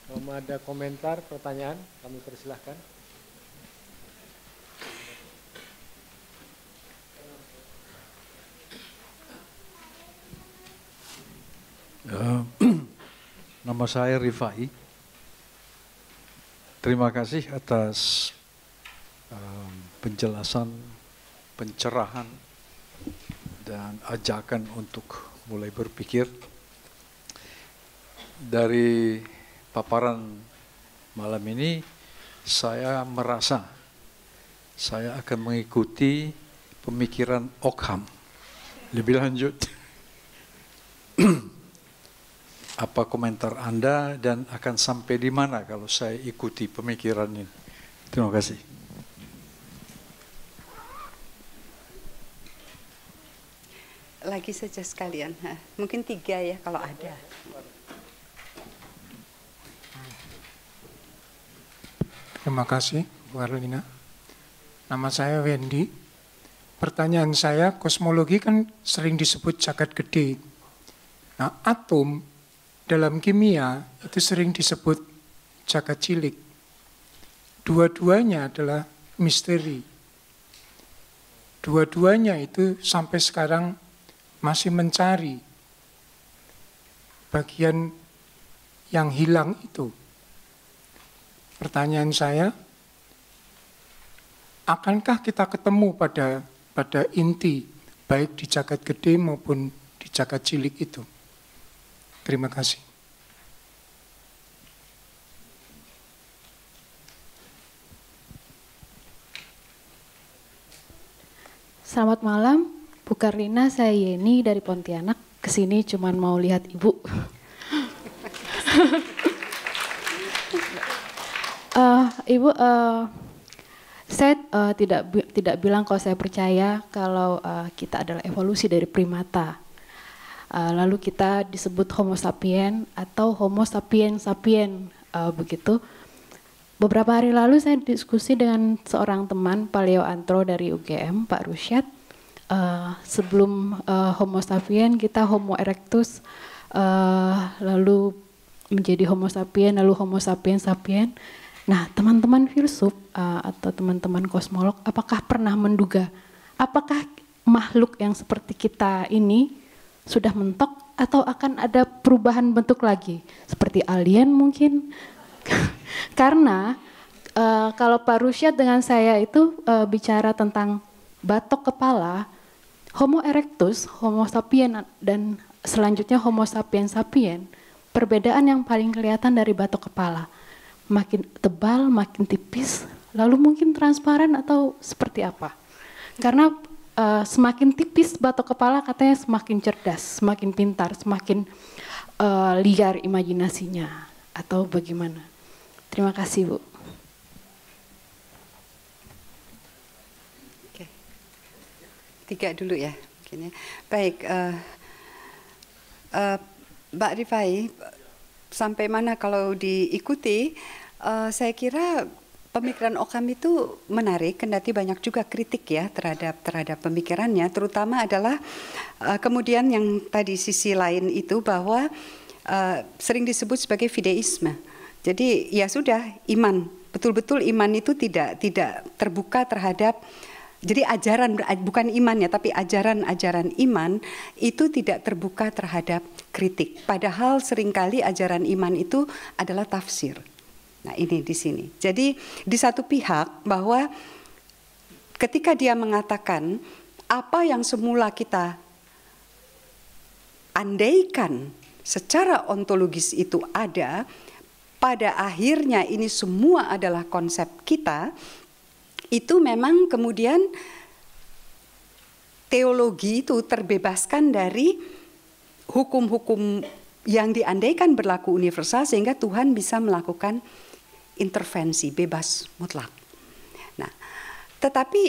C: Kalau ada komentar, pertanyaan, kami persilahkan.
D: Nama saya Rifai. Terima kasih atas penjelasan, pencerahan, dan ajakan untuk mulai berpikir. Dari paparan malam ini, saya merasa saya akan mengikuti pemikiran Ockham lebih lanjut. Apa komentar Anda dan akan sampai di mana kalau saya ikuti pemikiran ini? Terima kasih.
B: Lagi saja sekalian, mungkin 3 ya kalau ada.
E: Terima kasih Bu Arlina. Nama saya Wendy. pertanyaan saya, kosmologi kan sering disebut jagat gede. Nah, atom dalam kimia itu sering disebut jagat cilik. Dua-duanya adalah misteri. Dua-duanya itu sampai sekarang masih mencari bagian yang hilang itu. Pertanyaan saya, akankah kita ketemu pada inti, baik di jagat gede maupun di jagat cilik itu? Terima kasih.
F: Selamat malam, Bu Karlina, saya Yeni dari Pontianak. Kesini cuma mau lihat Ibu. Ibu, saya tidak bilang kalau saya percaya kalau kita adalah evolusi dari primata. Lalu kita disebut Homo sapien atau Homo sapien sapien begitu. Beberapa hari lalu saya diskusi dengan seorang teman paleoantro dari UGM, Pak Rusyad. Sebelum Homo sapien kita Homo erectus, lalu menjadi Homo sapien, lalu Homo sapien sapien. Nah, teman-teman filsuf atau teman-teman kosmolog, apakah pernah menduga apakah makhluk yang seperti kita ini sudah mentok atau akan ada perubahan bentuk lagi seperti alien mungkin? Karena kalau Pak Rusyad dengan saya itu bicara tentang batok kepala, Homo erectus, Homo sapien dan selanjutnya Homo sapien sapien, perbedaan yang paling kelihatan dari batok kepala. Makin tebal, makin tipis, lalu mungkin transparan atau seperti apa? Karena semakin tipis batok kepala katanya semakin cerdas, semakin pintar, semakin liar imajinasinya atau bagaimana? Terima kasih, Bu.
B: Oke. 3 dulu ya. Mungkin ya. Baik, Mbak Rifai, sampai mana kalau diikuti, saya kira pemikiran Occam itu menarik, kendati banyak juga kritik ya terhadap pemikirannya, terutama adalah kemudian yang tadi sisi lain itu bahwa sering disebut sebagai fideisme. Jadi ya sudah, iman, betul-betul iman itu tidak terbuka terhadap, jadi ajaran, bukan iman ya, tapi ajaran-ajaran iman itu tidak terbuka terhadap kritik. Padahal seringkali ajaran iman itu adalah tafsir. Nah ini di sini. Jadi di satu pihak bahwa ketika dia mengatakan apa yang semula kita andaikan secara ontologis itu ada, pada akhirnya ini semua adalah konsep kita, itu memang kemudian teologi itu terbebaskan dari hukum-hukum yang diandaikan berlaku universal sehingga Tuhan bisa melakukan intervensi bebas mutlak. Nah, tetapi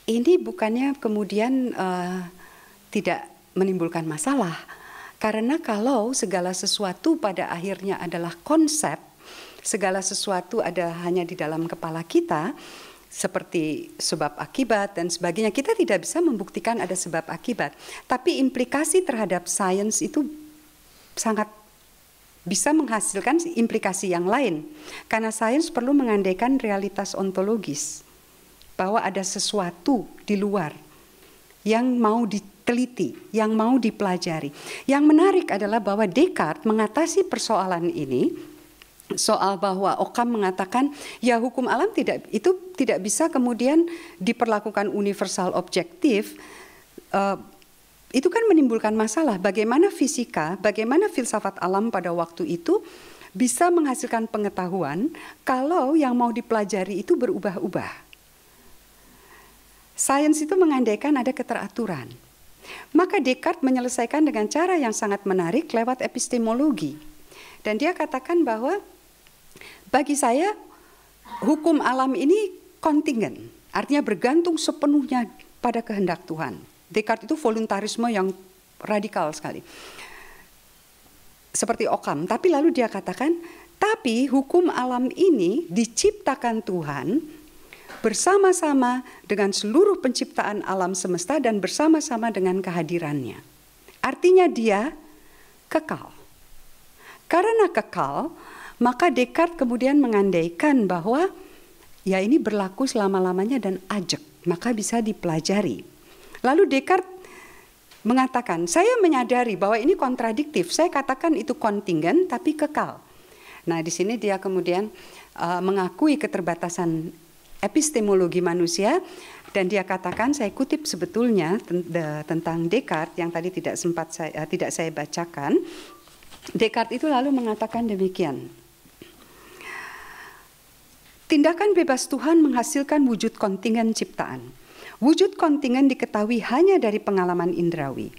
B: ini bukannya kemudian tidak menimbulkan masalah. Karena kalau segala sesuatu pada akhirnya adalah konsep, segala sesuatu ada hanya di dalam kepala kita, seperti sebab akibat dan sebagainya, kita tidak bisa membuktikan ada sebab akibat. Tapi implikasi terhadap sains itu sangat bisa menghasilkan implikasi yang lain. Karena sains perlu mengandaikan realitas ontologis, bahwa ada sesuatu di luar yang mau diteliti, yang mau dipelajari. Yang menarik adalah bahwa Descartes mengatasi persoalan ini, soal bahwa Occam mengatakan ya hukum alam itu tidak bisa kemudian diperlakukan universal objektif. Itu kan menimbulkan masalah. Bagaimana fisika, bagaimana filsafat alam pada waktu itu bisa menghasilkan pengetahuan kalau yang mau dipelajari itu berubah-ubah. Sains itu mengandaikan ada keteraturan. Maka Descartes menyelesaikan dengan cara yang sangat menarik lewat epistemologi. Dan dia katakan bahwa bagi saya hukum alam ini kontingen, artinya bergantung sepenuhnya pada kehendak Tuhan. Descartes itu voluntarisme yang radikal sekali. Seperti Occam, tapi lalu dia katakan, tapi hukum alam ini diciptakan Tuhan bersama-sama dengan seluruh penciptaan alam semesta dan bersama-sama dengan kehadirannya. Artinya dia kekal. Karena kekal, maka Descartes kemudian mengandaikan bahwa ya ini berlaku selama-lamanya dan ajek, maka bisa dipelajari. Lalu Descartes mengatakan, saya menyadari bahwa ini kontradiktif, saya katakan itu kontingen tapi kekal. Nah, di sini dia kemudian mengakui keterbatasan epistemologi manusia, dan dia katakan, saya kutip sebetulnya tentang Descartes yang tadi tidak saya bacakan. Descartes itu lalu mengatakan demikian. Tindakan bebas Tuhan menghasilkan wujud kontingen ciptaan. Wujud kontingen diketahui hanya dari pengalaman indrawi.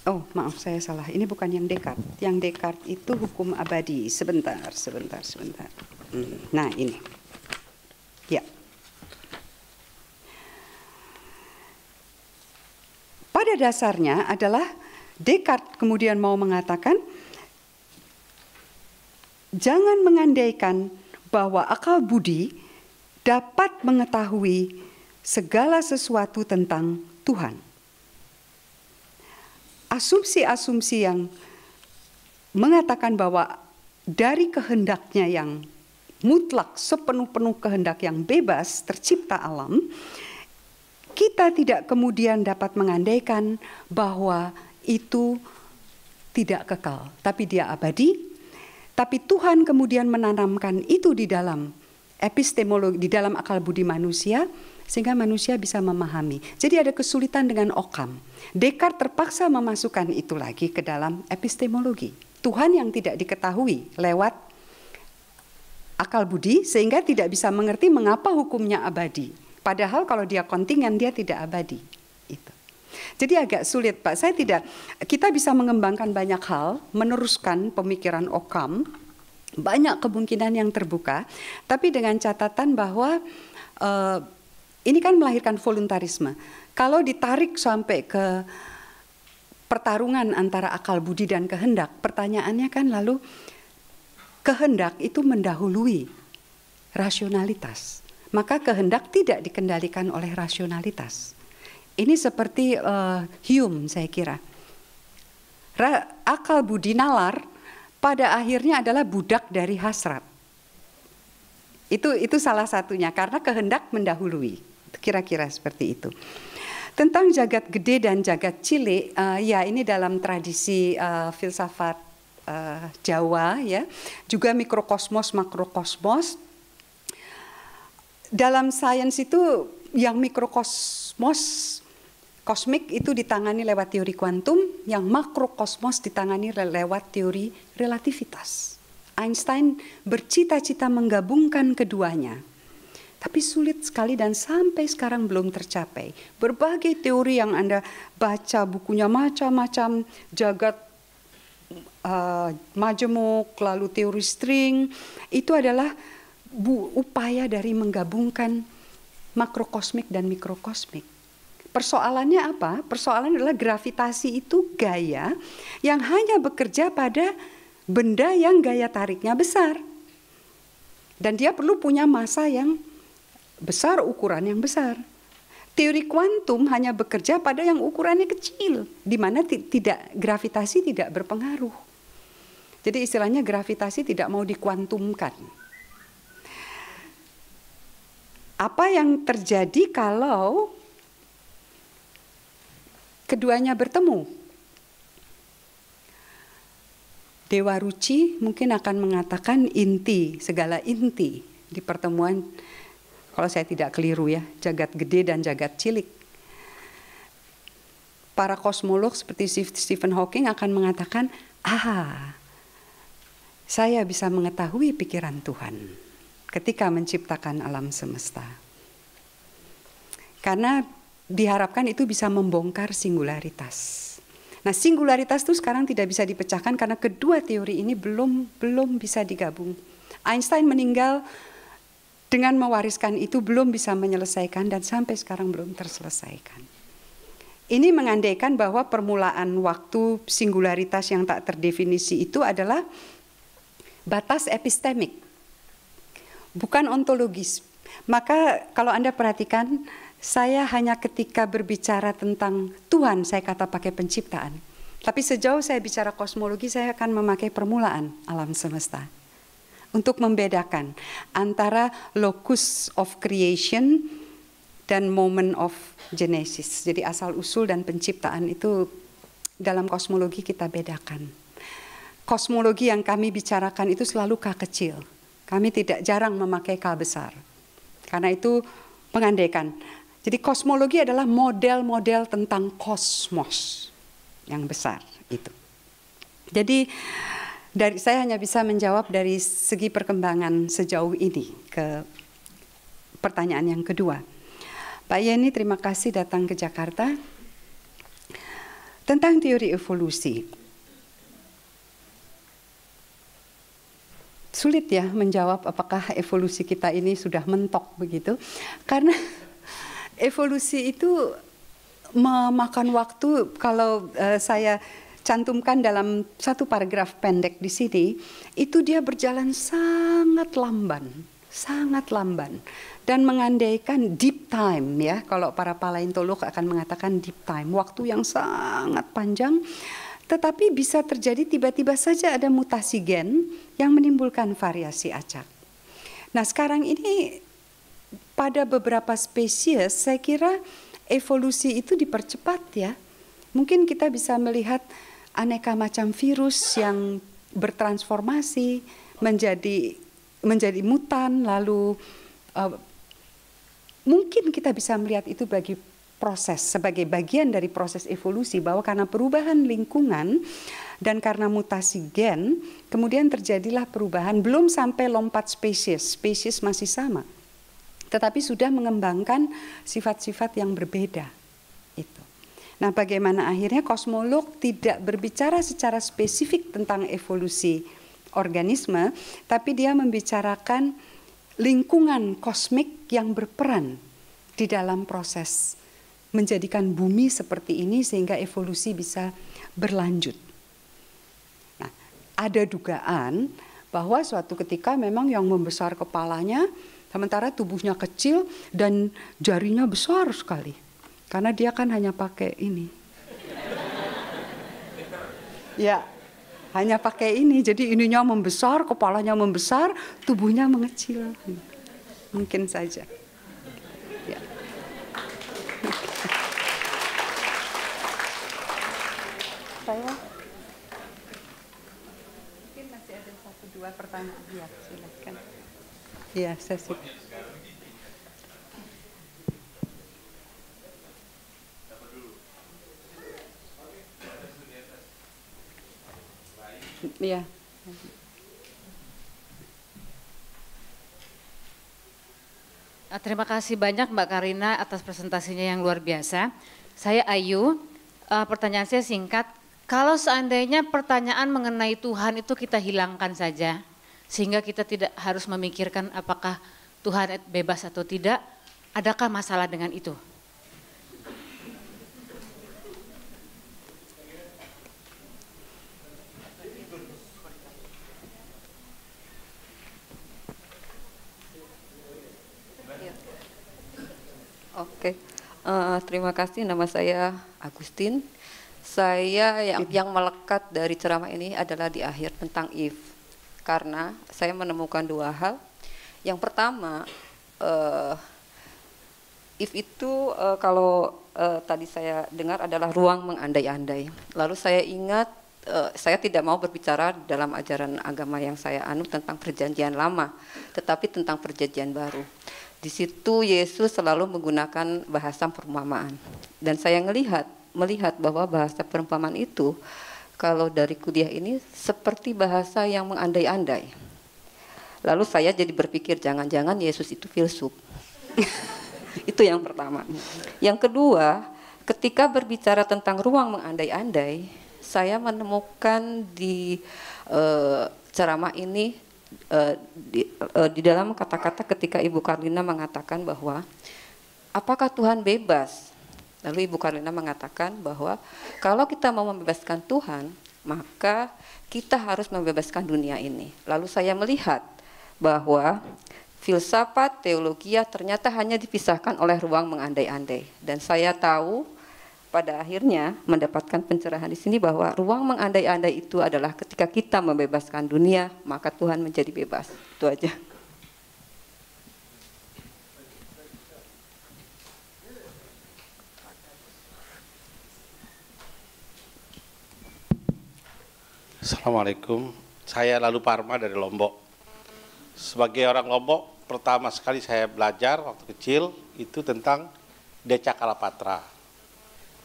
B: Oh, maaf, saya salah. Ini bukan yang Descartes. Yang Descartes itu hukum abadi. Sebentar. Nah, ini. Ya. Pada dasarnya adalah Descartes kemudian mau mengatakan, jangan mengandaikan bahwa akal budi dapat mengetahui segala sesuatu tentang Tuhan. Asumsi-asumsi yang mengatakan bahwa dari kehendaknya yang mutlak, sepenuh-penuh kehendak yang bebas tercipta alam, kita tidak kemudian dapat mengandaikan bahwa itu tidak kekal, tapi dia abadi. Tapi Tuhan kemudian menanamkan itu di dalam epistemologi, di dalam akal budi manusia, sehingga manusia bisa memahami. Jadi ada kesulitan dengan Occam. Descartes terpaksa memasukkan itu lagi ke dalam epistemologi. Tuhan yang tidak diketahui lewat akal budi, sehingga tidak bisa mengerti mengapa hukumnya abadi. Padahal kalau dia kontingen, dia tidak abadi. Itu. Jadi agak sulit, Pak. Kita bisa mengembangkan banyak hal, meneruskan pemikiran Occam, banyak kemungkinan yang terbuka, tapi dengan catatan bahwa ini kan melahirkan voluntarisme. Kalau ditarik sampai ke pertarungan antara akal budi dan kehendak, pertanyaannya kan lalu kehendak itu mendahului rasionalitas. Maka kehendak tidak dikendalikan oleh rasionalitas. Ini seperti Hume, saya kira. Akal budi nalar pada akhirnya adalah budak dari hasrat. Itu salah satunya, karena kehendak mendahului. Kira-kira seperti itu. Tentang jagat gede dan jagat cilik, ya ini dalam tradisi filsafat Jawa, ya, juga mikrokosmos, makrokosmos. Dalam sains itu yang mikrokosmos, kosmik itu ditangani lewat teori kuantum, yang makrokosmos ditangani lewat teori relativitas. Einstein bercita-cita menggabungkan keduanya, tapi sulit sekali dan sampai sekarang belum tercapai. Berbagai teori yang Anda baca bukunya macam-macam, jagat majemuk, lalu teori string, itu adalah upaya dari menggabungkan makrokosmik dan mikrokosmik. Persoalannya apa? Persoalan adalah gravitasi itu gaya yang hanya bekerja pada benda yang gaya tariknya besar. Dan dia perlu punya massa yang besar, ukuran yang besar. Teori kuantum hanya bekerja pada yang ukurannya kecil, di mana gravitasi tidak berpengaruh. Jadi istilahnya gravitasi tidak mau dikuantumkan. Apa yang terjadi kalau keduanya bertemu? Dewa Ruci mungkin akan mengatakan inti, segala inti di pertemuan, kalau saya tidak keliru ya, jagat gede dan jagat cilik. Para kosmolog seperti Stephen Hawking akan mengatakan, saya bisa mengetahui pikiran Tuhan ketika menciptakan alam semesta. Karena diharapkan itu bisa membongkar singularitas. Nah, singularitas itu sekarang tidak bisa dipecahkan karena kedua teori ini belum bisa digabung. Einstein meninggal dengan mewariskan itu, belum bisa menyelesaikan dan sampai sekarang belum terselesaikan. Ini mengandaikan bahwa permulaan waktu singularitas yang tak terdefinisi itu adalah batas epistemik. bukan ontologis. Maka kalau Anda perhatikan, saya hanya ketika berbicara tentang Tuhan, saya kata pakai penciptaan. Tapi sejauh saya bicara kosmologi, saya akan memakai permulaan alam semesta. Untuk membedakan antara locus of creation dan moment of genesis. Jadi asal usul dan penciptaan itu dalam kosmologi kita bedakan. Kosmologi yang kami bicarakan itu selalu K kecil. Kami tidak jarang memakai K besar. Karena itu mengandaikan. Jadi kosmologi adalah model-model tentang kosmos yang besar itu. Jadi saya hanya bisa menjawab dari segi perkembangan sejauh ini ke pertanyaan yang kedua. Pak Yeni, terima kasih datang ke Jakarta. Tentang teori evolusi. Sulit ya menjawab apakah evolusi kita ini sudah mentok begitu. Karena evolusi itu memakan waktu. Kalau saya cantumkan dalam satu paragraf pendek di sini, itu dia berjalan sangat lamban dan mengandaikan deep time ya. Kalau para paleontolog akan mengatakan deep time, waktu yang sangat panjang, tetapi bisa terjadi tiba-tiba saja ada mutasi gen yang menimbulkan variasi acak. Nah sekarang ini pada beberapa spesies saya kira evolusi itu dipercepat ya. Mungkin kita bisa melihat aneka macam virus yang bertransformasi menjadi mutan, lalu mungkin kita bisa melihat itu sebagai bagian dari proses evolusi, bahwa karena perubahan lingkungan dan karena mutasi gen, kemudian terjadilah perubahan, belum sampai lompat spesies masih sama, tetapi sudah mengembangkan sifat-sifat yang berbeda itu. Nah, bagaimana akhirnya kosmolog tidak berbicara secara spesifik tentang evolusi organisme, tapi dia membicarakan lingkungan kosmik yang berperan di dalam proses menjadikan bumi seperti ini sehingga evolusi bisa berlanjut. Nah, ada dugaan bahwa suatu ketika memang yang membesar kepalanya, sementara tubuhnya kecil dan jarinya besar sekali. Karena dia kan hanya pakai ini. Ya, hanya pakai ini. Jadi ininya membesar, kepalanya membesar, tubuhnya mengecil. Mungkin saja. Ya. Saya mungkin masih ada 1-2 pertanyaan. Ya, silakan. Iya, saya sih. Iya.
G: Terima kasih banyak Mbak Karina atas presentasinya yang luar biasa. Saya Ayu, pertanyaan saya singkat. Kalau seandainya pertanyaan mengenai Tuhan itu kita hilangkan saja, sehingga kita tidak harus memikirkan apakah Tuhan bebas atau tidak, adakah masalah dengan itu?
H: Oke, terima kasih. Nama saya Agustin. Saya yang melekat dari ceramah ini adalah di akhir tentang if. Karena saya menemukan 2 hal. Yang pertama, if itu kalau tadi saya dengar adalah ruang mengandai-andai. Lalu saya ingat, saya tidak mau berbicara dalam ajaran agama yang saya anut tentang perjanjian lama, tetapi tentang perjanjian baru. Di situ Yesus selalu menggunakan bahasa perumpamaan. Dan saya melihat bahwa bahasa perumpamaan itu, kalau dari kuliah ini, seperti bahasa yang mengandai-andai. Lalu saya jadi berpikir, jangan-jangan Yesus itu filsuf. Itu yang pertama. Yang kedua, ketika berbicara tentang ruang mengandai-andai, saya menemukan di ceramah ini, di dalam kata-kata ketika Ibu Karlina mengatakan bahwa apakah Tuhan bebas? Lalu Ibu Karlina mengatakan bahwa kalau kita mau membebaskan Tuhan, maka kita harus membebaskan dunia ini. Lalu saya melihat bahwa filsafat, teologia ternyata hanya dipisahkan oleh ruang mengandai-andai. Dan saya tahu pada akhirnya mendapatkan pencerahan di sini bahwa ruang mengandai-andai itu adalah ketika kita membebaskan dunia, maka Tuhan menjadi bebas. Itu aja.
I: Assalamualaikum, saya Lalu Parma dari Lombok. Sebagai orang Lombok, pertama sekali saya belajar waktu kecil itu tentang Deca Kalapatra,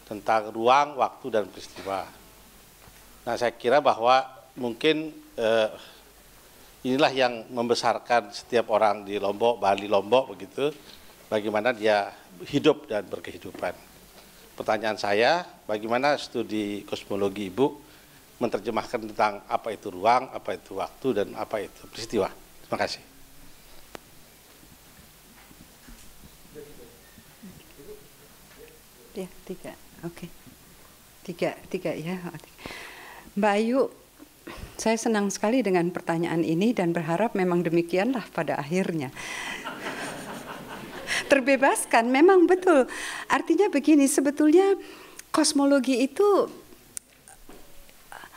I: tentang ruang, waktu, dan peristiwa. Nah, saya kira bahwa mungkin inilah yang membesarkan setiap orang di Lombok, Bali, Lombok begitu, bagaimana dia hidup dan berkehidupan. Pertanyaan saya, bagaimana studi kosmologi Ibu menerjemahkan tentang apa itu ruang, apa itu waktu, dan apa itu peristiwa. Terima kasih.
B: Ya, tiga. Oke. Tiga ya. Mbak Ayu, saya senang sekali dengan pertanyaan ini dan berharap memang demikianlah pada akhirnya. Terbebaskan, memang betul. Artinya begini, sebetulnya kosmologi itu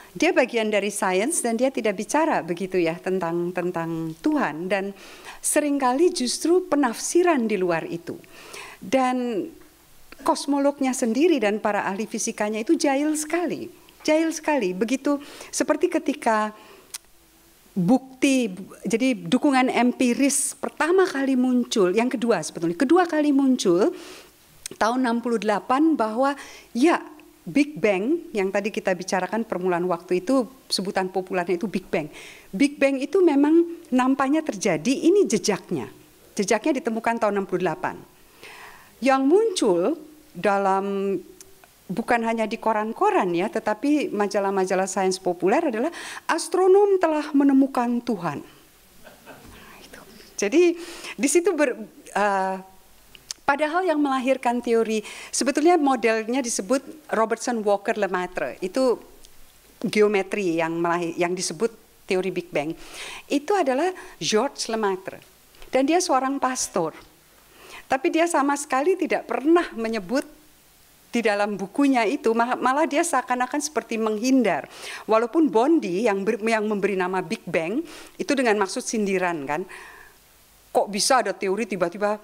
B: dia bagian dari sains dan dia tidak bicara begitu ya tentang Tuhan, dan seringkali justru penafsiran di luar itu. Dan kosmolognya sendiri dan para ahli fisikanya itu jahil sekali. Begitu seperti ketika bukti, jadi dukungan empiris pertama kali muncul, yang kedua kali muncul tahun 68 bahwa ya Big Bang yang tadi kita bicarakan permulaan waktu itu, sebutan populernya itu Big Bang. Big Bang itu memang nampaknya terjadi, ini jejaknya. Jejaknya ditemukan tahun 68. Yang muncul dalam bukan hanya di koran-koran ya, tetapi majalah-majalah sains populer adalah astronom telah menemukan Tuhan. Jadi di situ padahal yang melahirkan teori, sebetulnya modelnya disebut Robertson-Walker-Lemaitre, itu geometri yang disebut teori Big Bang. Itu adalah Georges Lemaitre, dan dia seorang pastor. Tapi dia sama sekali tidak pernah menyebut di dalam bukunya itu, malah dia seakan-akan seperti menghindar. Walaupun Bondi yang memberi nama Big Bang, itu dengan maksud sindiran kan, kok bisa ada teori tiba-tiba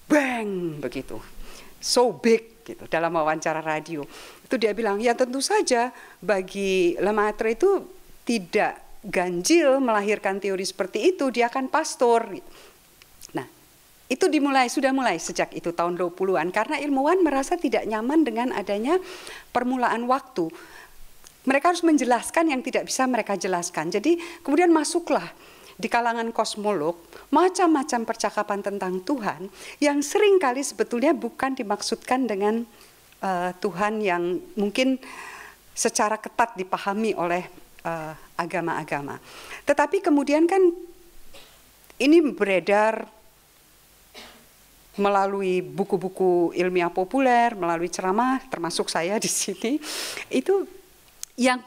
B: bang begitu, so big gitu dalam wawancara radio. Itu dia bilang, ya tentu saja bagi Lemaitre itu tidak ganjil melahirkan teori seperti itu, dia kan pastor. Nah, itu sudah mulai sejak itu tahun 20-an, karena ilmuwan merasa tidak nyaman dengan adanya permulaan waktu. Mereka harus menjelaskan yang tidak bisa mereka jelaskan. Jadi kemudian masuklah di kalangan kosmolog macam-macam percakapan tentang Tuhan yang seringkali sebetulnya bukan dimaksudkan dengan Tuhan yang mungkin secara ketat dipahami oleh agama-agama. Tetapi kemudian kan ini beredar melalui buku-buku ilmiah populer, melalui ceramah, termasuk saya di sini, itu yang.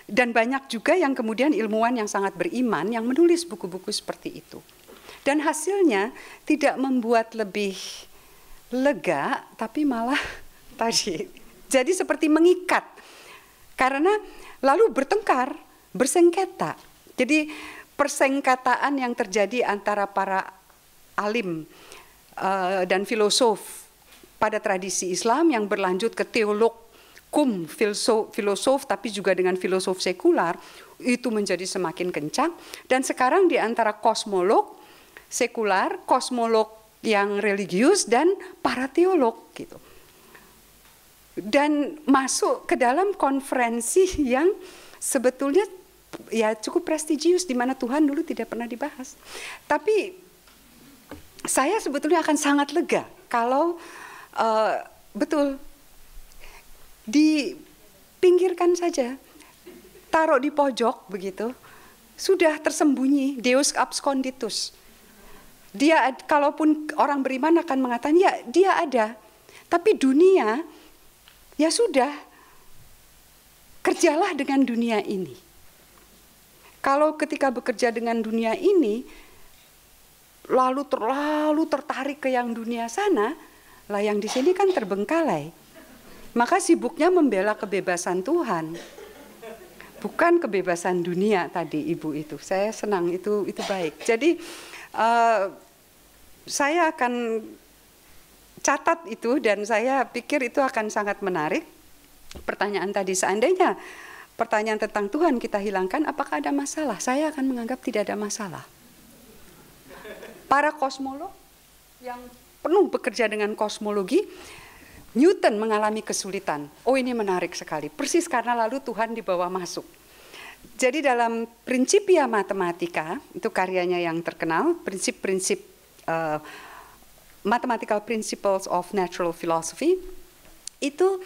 B: Dan banyak juga yang kemudian ilmuwan yang sangat beriman yang menulis buku-buku seperti itu. Dan hasilnya tidak membuat lebih lega, tapi malah tadi jadi seperti mengikat. Karena lalu bertengkar, bersengketa. Jadi persengketaan yang terjadi antara para alim dan filosof pada tradisi Islam yang berlanjut ke teolog, filosof tapi juga dengan filosof sekular, itu menjadi semakin kencang. Dan sekarang di antara kosmolog sekular, kosmolog yang religius, dan para teolog gitu. Dan masuk ke dalam konferensi yang sebetulnya ya cukup prestigius, di mana Tuhan dulu tidak pernah dibahas. Tapi saya sebetulnya akan sangat lega kalau betul dipinggirkan saja, taruh di pojok begitu, sudah tersembunyi, Deus absconditus. Dia, kalaupun orang beriman akan mengatakan ya dia ada, tapi dunia ya sudah, kerjalah dengan dunia ini. Kalau ketika bekerja dengan dunia ini, lalu terlalu tertarik ke yang dunia sana, lah yang di sini kan terbengkalai. Maka sibuknya membela kebebasan Tuhan, bukan kebebasan dunia tadi Ibu itu. Saya senang, itu baik. Jadi saya akan catat itu dan saya pikir itu akan sangat menarik. Pertanyaan tadi, seandainya pertanyaan tentang Tuhan kita hilangkan, apakah ada masalah? Saya akan menganggap tidak ada masalah. Para kosmolog yang penuh bekerja dengan kosmologi, Newton mengalami kesulitan. Oh, ini menarik sekali. Persis karena lalu Tuhan dibawa masuk. Jadi dalam Principia Mathematica, itu karyanya yang terkenal, prinsip-prinsip Mathematical Principles of Natural Philosophy, itu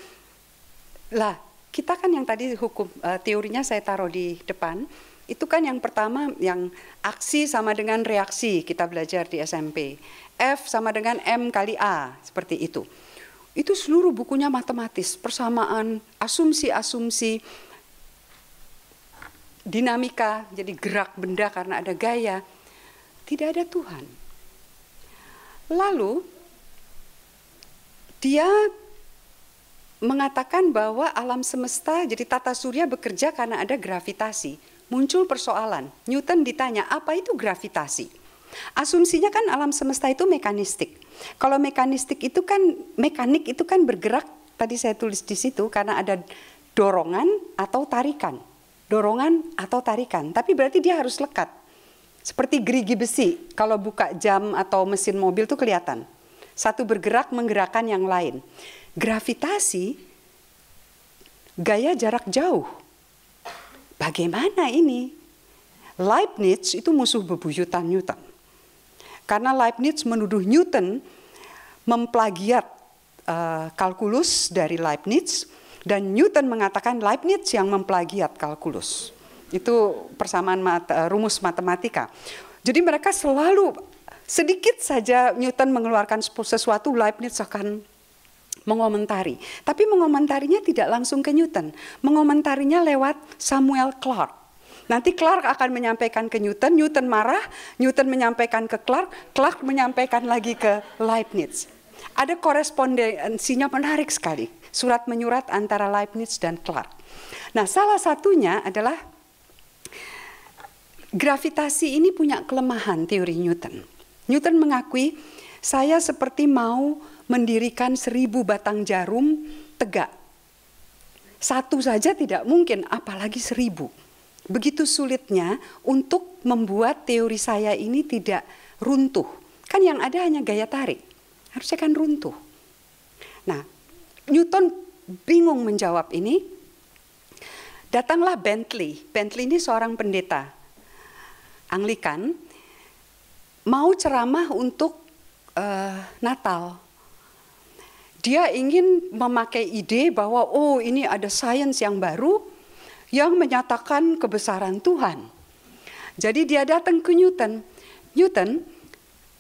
B: lah kita kan yang tadi hukum teorinya saya taruh di depan. Itu kan yang pertama, yang aksi sama dengan reaksi, kita belajar di SMP. F sama dengan M kali A, seperti itu. Itu seluruh bukunya matematis, persamaan, asumsi-asumsi, dinamika, jadi gerak benda karena ada gaya. Tidak ada Tuhan. Lalu, dia mengatakan bahwa alam semesta, jadi tata surya bekerja karena ada gravitasi. Muncul persoalan, Newton ditanya, apa itu gravitasi? Asumsinya kan alam semesta itu mekanistik. Kalau mekanistik itu kan, mekanik itu kan bergerak, tadi saya tulis di situ, karena ada dorongan atau tarikan. Dorongan atau tarikan, tapi berarti dia harus lekat. Seperti gerigi besi, kalau buka jam atau mesin mobil itu kelihatan. Satu bergerak menggerakkan yang lain. Gravitasi, gaya jarak jauh. Bagaimana ini? Leibniz itu musuh bebuyutan Newton. Karena Leibniz menuduh Newton memplagiat kalkulus dari Leibniz, dan Newton mengatakan Leibniz yang memplagiat kalkulus. Itu persamaan rumus matematika. Jadi mereka selalu, sedikit saja Newton mengeluarkan sesuatu, Leibniz akan mengomentari. Tapi mengomentarinya tidak langsung ke Newton. Mengomentarinya lewat Samuel Clarke. Nanti Clarke akan menyampaikan ke Newton, Newton marah, Newton menyampaikan ke Clarke, Clarke menyampaikan lagi ke Leibniz. Ada korespondensinya menarik sekali, surat menyurat antara Leibniz dan Clarke. Nah, salah satunya adalah gravitasi ini punya kelemahan teori Newton. Newton mengakui, saya seperti mau mendirikan 1000 batang jarum tegak. Satu saja tidak mungkin, apalagi 1000. Begitu sulitnya untuk membuat teori saya ini tidak runtuh. Kan yang ada hanya gaya tarik, harusnya kan runtuh. Nah, Newton bingung menjawab ini. Datanglah Bentley. Bentley ini seorang pendeta Anglikan, mau ceramah untuk Natal. Dia ingin memakai ide bahwa oh ini ada sains yang baru yang menyatakan kebesaran Tuhan. Jadi dia datang ke Newton. Newton,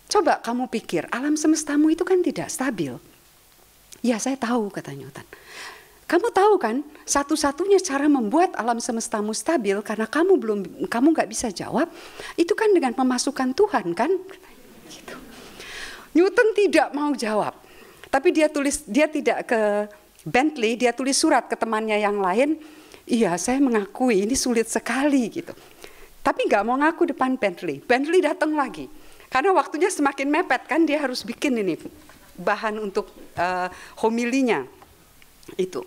B: coba kamu pikir, alam semestamu itu kan tidak stabil. Ya, saya tahu, kata Newton. Kamu tahu kan, satu-satunya cara membuat alam semestamu stabil karena kamu nggak bisa jawab, itu kan dengan memasukkan Tuhan, kan? Gitu. Newton tidak mau jawab. Tapi dia tidak ke Bentley, dia tulis surat ke temannya yang lain. Iya, saya mengakui ini sulit sekali gitu. Tapi nggak mau ngaku depan Bentley. Bentley datang lagi. Karena waktunya semakin mepet kan, dia harus bikin ini bahan untuk homilinya. Itu.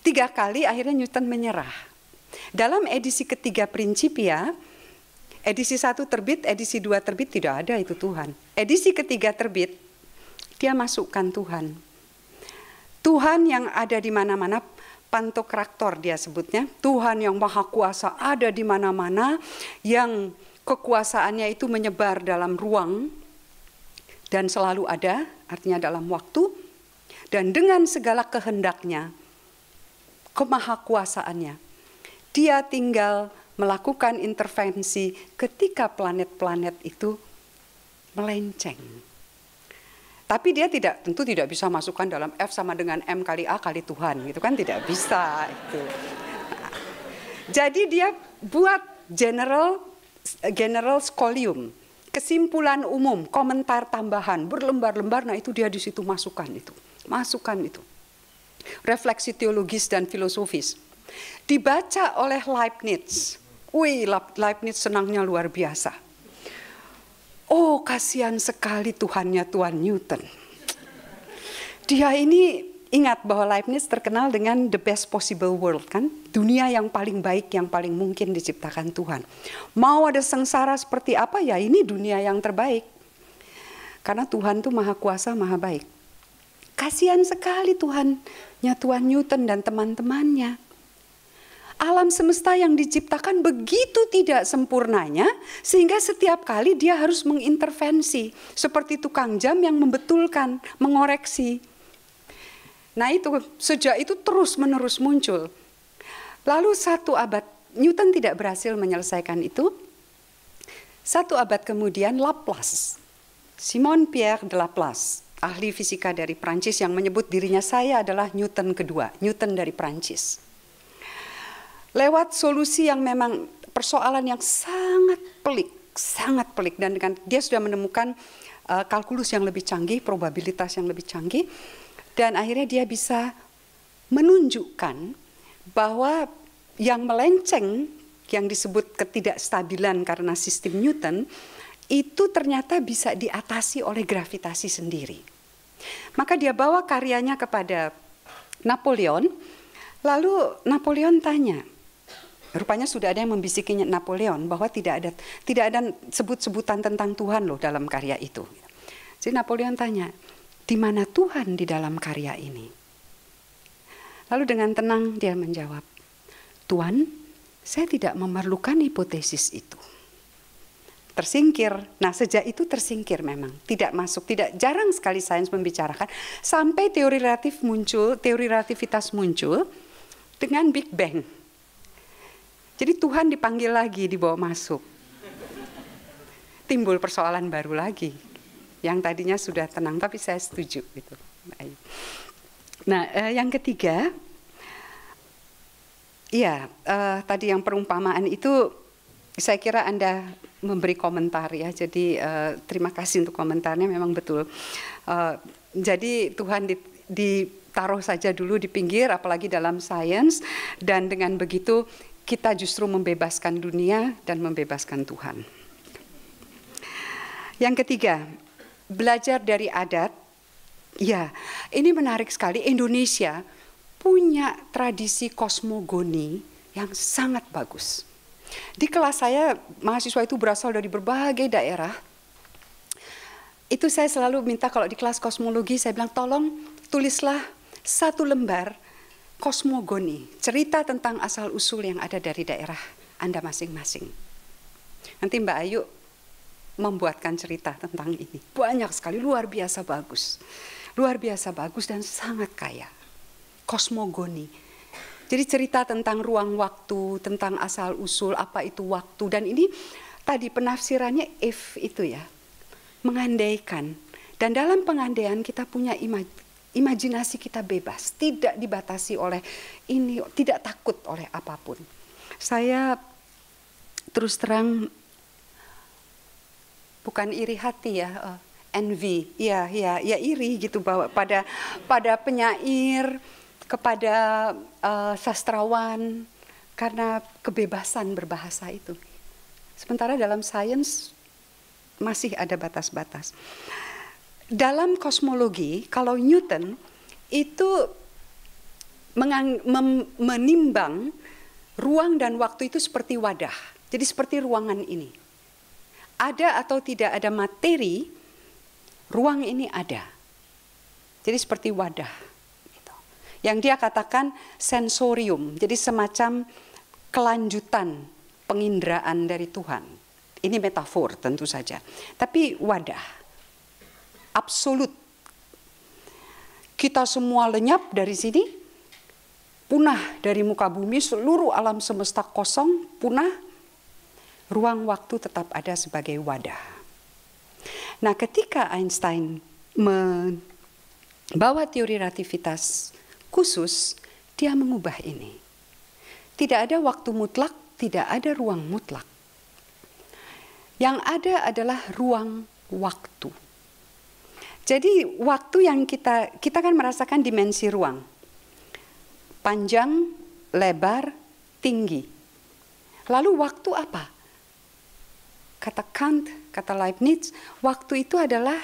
B: 3 kali akhirnya Newton menyerah. Dalam edisi ketiga Principia, edisi 1 terbit, edisi 2 terbit, tidak ada itu Tuhan. Edisi ketiga terbit, dia masukkan Tuhan. Tuhan yang ada di mana-mana, Pantokraktor dia sebutnya, Tuhan yang maha kuasa ada di mana-mana, yang kekuasaannya itu menyebar dalam ruang dan selalu ada, artinya dalam waktu, dan dengan segala kehendaknya, kemahakuasaannya, dia tinggal melakukan intervensi ketika planet-planet itu melenceng. Tapi dia tentu tidak bisa masukkan dalam F sama dengan M kali A kali Tuhan, gitu kan, tidak bisa itu. Jadi dia buat general scholium. kesimpulan umum, komentar tambahan, berlembar-lembar, nah itu dia di situ masukan itu. Refleksi teologis dan filosofis. Dibaca oleh Leibniz. Wih, Leibniz senangnya luar biasa. Oh, kasihan sekali Tuhannya Tuan Newton. Dia ini, ingat bahwa Leibniz terkenal dengan the best possible world, kan? Dunia yang paling baik, yang paling mungkin diciptakan Tuhan. Mau ada sengsara seperti apa, ya ini dunia yang terbaik. Karena Tuhan itu maha kuasa, maha baik. Kasihan sekali Tuhannya Tuan Newton dan teman-temannya. Alam semesta yang diciptakan begitu tidak sempurnanya, sehingga setiap kali dia harus mengintervensi. Seperti tukang jam yang membetulkan, mengoreksi. Nah itu, sejak itu terus-menerus muncul. Lalu 1 abad, Newton tidak berhasil menyelesaikan itu. 1 abad kemudian Laplace, Simon Pierre de Laplace, ahli fisika dari Prancis yang menyebut dirinya saya adalah Newton kedua, Newton dari Prancis. Lewat solusi yang memang persoalan yang sangat pelik, dan dengan dia sudah menemukan kalkulus yang lebih canggih, probabilitas yang lebih canggih, dan akhirnya dia bisa menunjukkan bahwa yang melenceng, yang disebut ketidakstabilan karena sistem Newton, itu ternyata bisa diatasi oleh gravitasi sendiri. Maka dia bawa karyanya kepada Napoleon, lalu Napoleon tanya, rupanya sudah ada yang membisikinya Napoleon bahwa tidak ada sebut-sebutan tentang Tuhan loh dalam karya itu. Jadi Napoleon tanya, di mana Tuhan di dalam karya ini? Lalu dengan tenang dia menjawab, Tuan, saya tidak memerlukan hipotesis itu. Tersingkir. Nah sejak itu tersingkir memang, tidak masuk, jarang sekali sains membicarakan sampai teori relativitas muncul dengan Big Bang. Jadi Tuhan dipanggil lagi, dibawa masuk. Timbul persoalan baru lagi. Yang tadinya sudah tenang, tapi saya setuju. Gitu. Nah, yang ketiga, ya tadi yang perumpamaan itu, saya kira Anda memberi komentar ya. Jadi terima kasih untuk komentarnya, memang betul. Jadi Tuhan ditaruh saja dulu di pinggir, apalagi dalam sains, dan dengan begitu kita justru membebaskan dunia dan membebaskan Tuhan. Yang ketiga, belajar dari adat. Ya, ini menarik sekali. Indonesia punya tradisi kosmogoni yang sangat bagus. Di kelas saya, mahasiswa itu berasal dari berbagai daerah. Itu saya selalu minta kalau di kelas kosmologi, saya bilang tolong tulislah 1 lembar kosmogoni, cerita tentang asal-usul yang ada dari daerah Anda masing-masing. Nanti Mbak Ayu membuatkan cerita tentang ini. Banyak sekali, luar biasa bagus. Luar biasa bagus dan sangat kaya. Kosmogoni. Jadi cerita tentang ruang waktu, tentang asal-usul, apa itu waktu. Dan ini tadi penafsirannya if itu ya, mengandaikan. Dan dalam pengandaian kita punya imajinasi, kita bebas, tidak dibatasi oleh ini, tidak takut oleh apapun. Saya terus terang bukan iri hati ya, envy, ya iri gitu bahwa pada penyair, kepada sastrawan, karena kebebasan berbahasa itu. Sementara dalam sains masih ada batas-batas. Dalam kosmologi, kalau Newton itu menimbang ruang dan waktu itu seperti wadah. Jadi seperti ruangan ini. Ada atau tidak ada materi, ruang ini ada. Jadi seperti wadah. Gitu. Yang dia katakan sensorium, jadi semacam kelanjutan penginderaan dari Tuhan. Ini metafor tentu saja. Tapi wadah. Absolut. Kita semua lenyap dari sini, punah dari muka bumi, seluruh alam semesta kosong, punah, ruang waktu tetap ada sebagai wadah. Nah, ketika Einstein membawa teori relativitas khusus, dia mengubah ini. Tidak ada waktu mutlak, tidak ada ruang mutlak. Yang ada adalah ruang waktu. Jadi waktu yang kita kan merasakan dimensi ruang. Panjang, lebar, tinggi. Lalu waktu apa? Kata Kant, kata Leibniz, waktu itu adalah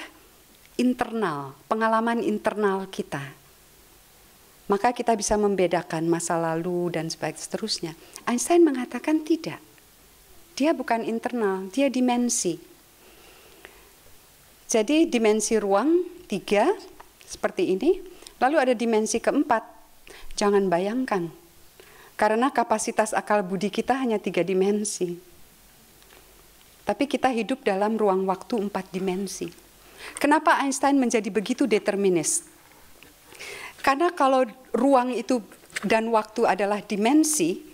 B: internal, pengalaman internal kita. Maka kita bisa membedakan masa lalu dan seterusnya. Einstein mengatakan tidak. Dia bukan internal, dia dimensi. Jadi dimensi ruang 3 seperti ini. Lalu ada dimensi keempat. Jangan bayangkan. Karena kapasitas akal budi kita hanya 3 dimensi. Tapi kita hidup dalam ruang waktu 4 dimensi. Kenapa Einstein menjadi begitu determinis? Karena kalau ruang itu dan waktu adalah dimensi,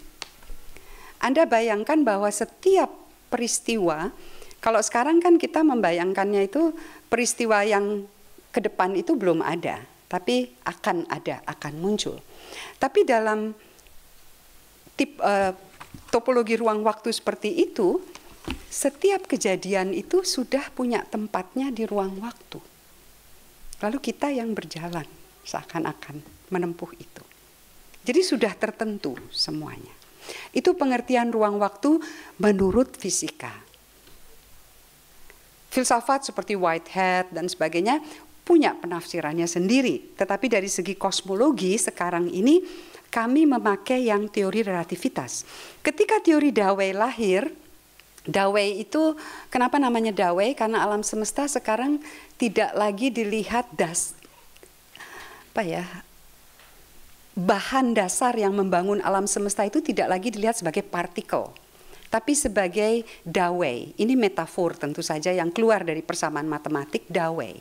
B: Anda bayangkan bahwa setiap peristiwa, kalau sekarang kan kita membayangkannya itu peristiwa yang ke depan itu belum ada, tapi akan ada, akan muncul. Tapi dalam topologi ruang waktu seperti itu, setiap kejadian itu sudah punya tempatnya di ruang waktu. Lalu kita yang berjalan seakan-akan menempuh itu. Jadi sudah tertentu semuanya. Itu pengertian ruang waktu menurut fisika. Filsafat seperti Whitehead dan sebagainya punya penafsirannya sendiri. Tetapi dari segi kosmologi sekarang ini kami memakai yang teori relativitas. Ketika teori Dawei lahir, Dawei itu kenapa namanya Dawei? Karena alam semesta sekarang tidak lagi dilihat bahan dasar yang membangun alam semesta itu tidak lagi dilihat sebagai partikel, tapi sebagai Dawei. Ini metafor tentu saja yang keluar dari persamaan matematik Dawei.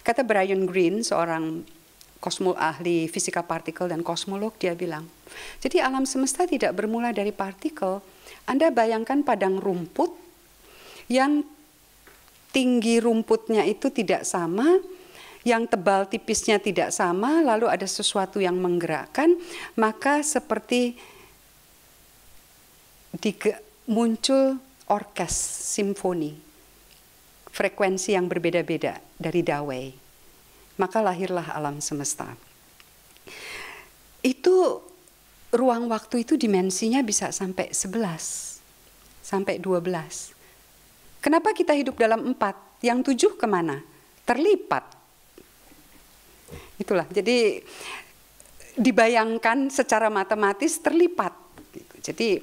B: Kata Brian Greene, seorang ahli fisika partikel dan kosmolog, dia bilang, jadi alam semesta tidak bermula dari partikel. Anda bayangkan padang rumput yang tinggi rumputnya itu tidak sama, yang tebal tipisnya tidak sama, lalu ada sesuatu yang menggerakkan, maka seperti muncul orkes simfoni, frekuensi yang berbeda-beda dari Dawei. Maka lahirlah alam semesta. Itu ruang waktu itu dimensinya bisa sampai 11, sampai 12. Kenapa kita hidup dalam 4? Yang 7 kemana? Terlipat. Itulah, jadi dibayangkan secara matematis terlipat. Jadi,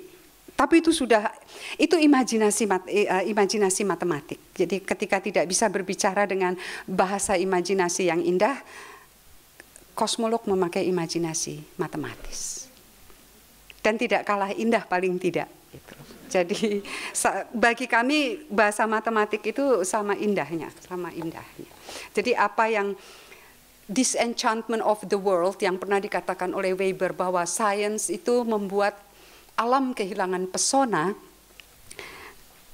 B: tapi itu imajinasi matematik. Jadi ketika tidak bisa berbicara dengan bahasa imajinasi yang indah, kosmolog memakai imajinasi matematis. Dan tidak kalah indah paling tidak. Gitu. Jadi bagi kami bahasa matematik itu sama indahnya. Jadi apa yang disenchantment of the world yang pernah dikatakan oleh Weber bahwa sains itu membuat alam kehilangan pesona,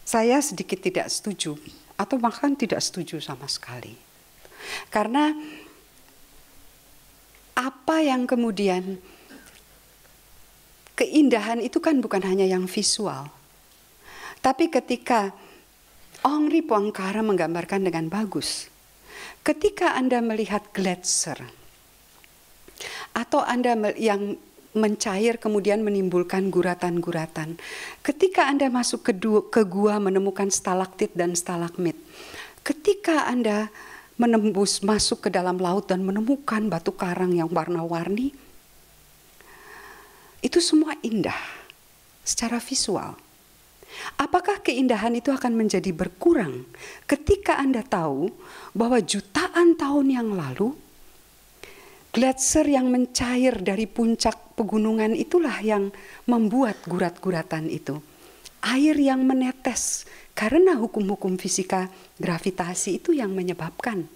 B: saya sedikit tidak setuju atau bahkan tidak setuju sama sekali. Karena apa yang kemudian keindahan itu kan bukan hanya yang visual. Tapi ketika Henri Poincaré menggambarkan dengan bagus, ketika Anda melihat gletser atau Anda yang mencair kemudian menimbulkan guratan-guratan, ketika Anda masuk ke gua menemukan stalaktit dan stalagmit, ketika Anda menembus masuk ke dalam laut dan menemukan batu karang yang warna-warni, itu semua indah secara visual. Apakah keindahan itu akan menjadi berkurang ketika Anda tahu bahwa jutaan tahun yang lalu gletser yang mencair dari puncak pegunungan itulah yang membuat gurat-guratan itu. Air yang menetes karena hukum-hukum fisika gravitasi itu yang menyebabkan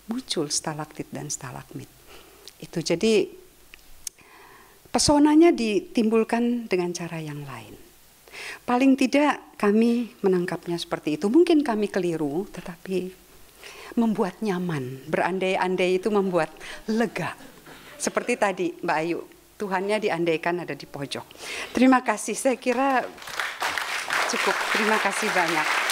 B: muncul stalaktit dan stalagmit. Itu jadi pesonanya ditimbulkan dengan cara yang lain. Paling tidak kami menangkapnya seperti itu. Mungkin kami keliru, tetapi membuat nyaman. Berandai-andai itu membuat lega. Seperti tadi Mbak Ayu, Tuhannya diandaikan ada di pojok. Terima kasih, saya kira cukup. Terima kasih banyak.